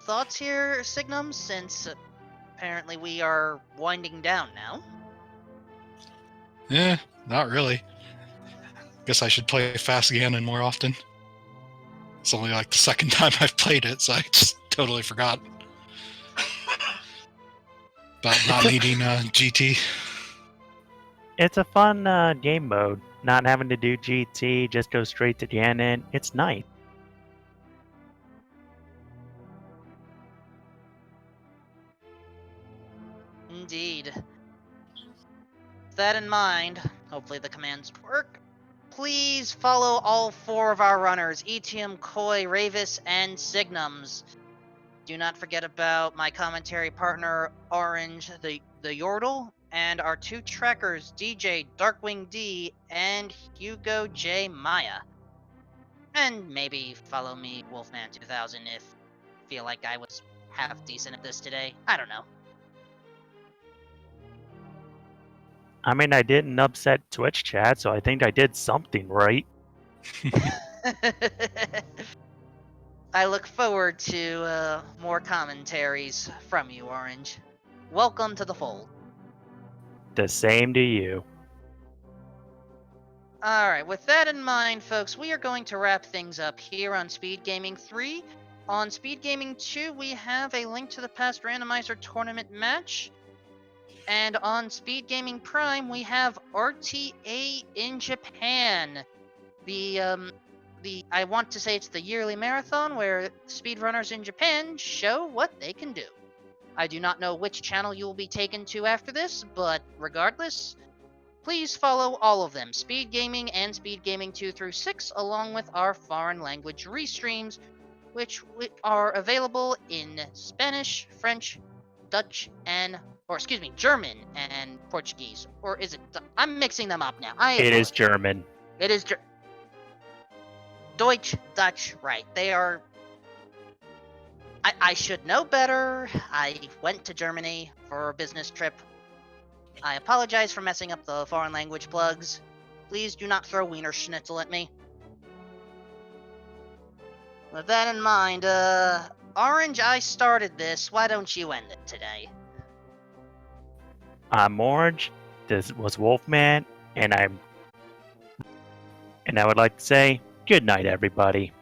thoughts here, Signum, since apparently we are winding down now? Yeah, not really. Guess I should play Fast Ganon more often. It's only like the second time I've played it, so I just totally forgot about not needing GT. It's a fun game mode. Not having to do GT, just go straight to Ganon. It's nice. Indeed. With that in mind, hopefully the commands work. Please follow all 4 of our runners, Etium, Koi, Ravis, and Signums. Do not forget about my commentary partner, Orange the Yordle, and our 2 trackers, DJ Darkwing D and Hugo J Maya. And maybe follow me, Wolfman 2000, if you feel like I was half decent at this today. I don't know. I mean, I didn't upset Twitch chat, so I think I did something right. I look forward to more commentaries from you, Orange. Welcome to the fold. The same to you. Alright, with that in mind, folks, we are going to wrap things up here on Speed Gaming 3. On Speed Gaming 2, we have a Link to the Past Randomizer tournament match. And on Speed Gaming Prime, we have RTA in Japan. I want to say it's the yearly marathon where speedrunners in Japan show what they can do. I do not know which channel you will be taken to after this, but regardless, please follow all of them, Speed Gaming and Speed Gaming 2 through 6, along with our foreign language restreams, which are available in Spanish, French, Dutch, German and Portuguese. Or is it? I'm mixing them up now. It is German. It is Deutsch, Dutch, right. They are... I should know better. I went to Germany for a business trip. I apologize for messing up the foreign language plugs. Please do not throw Wiener Schnitzel at me. With that in mind, Orange, I started this. Why don't you end it today? I'm Orange. This was Wolfman, and I would like to say good night, everybody.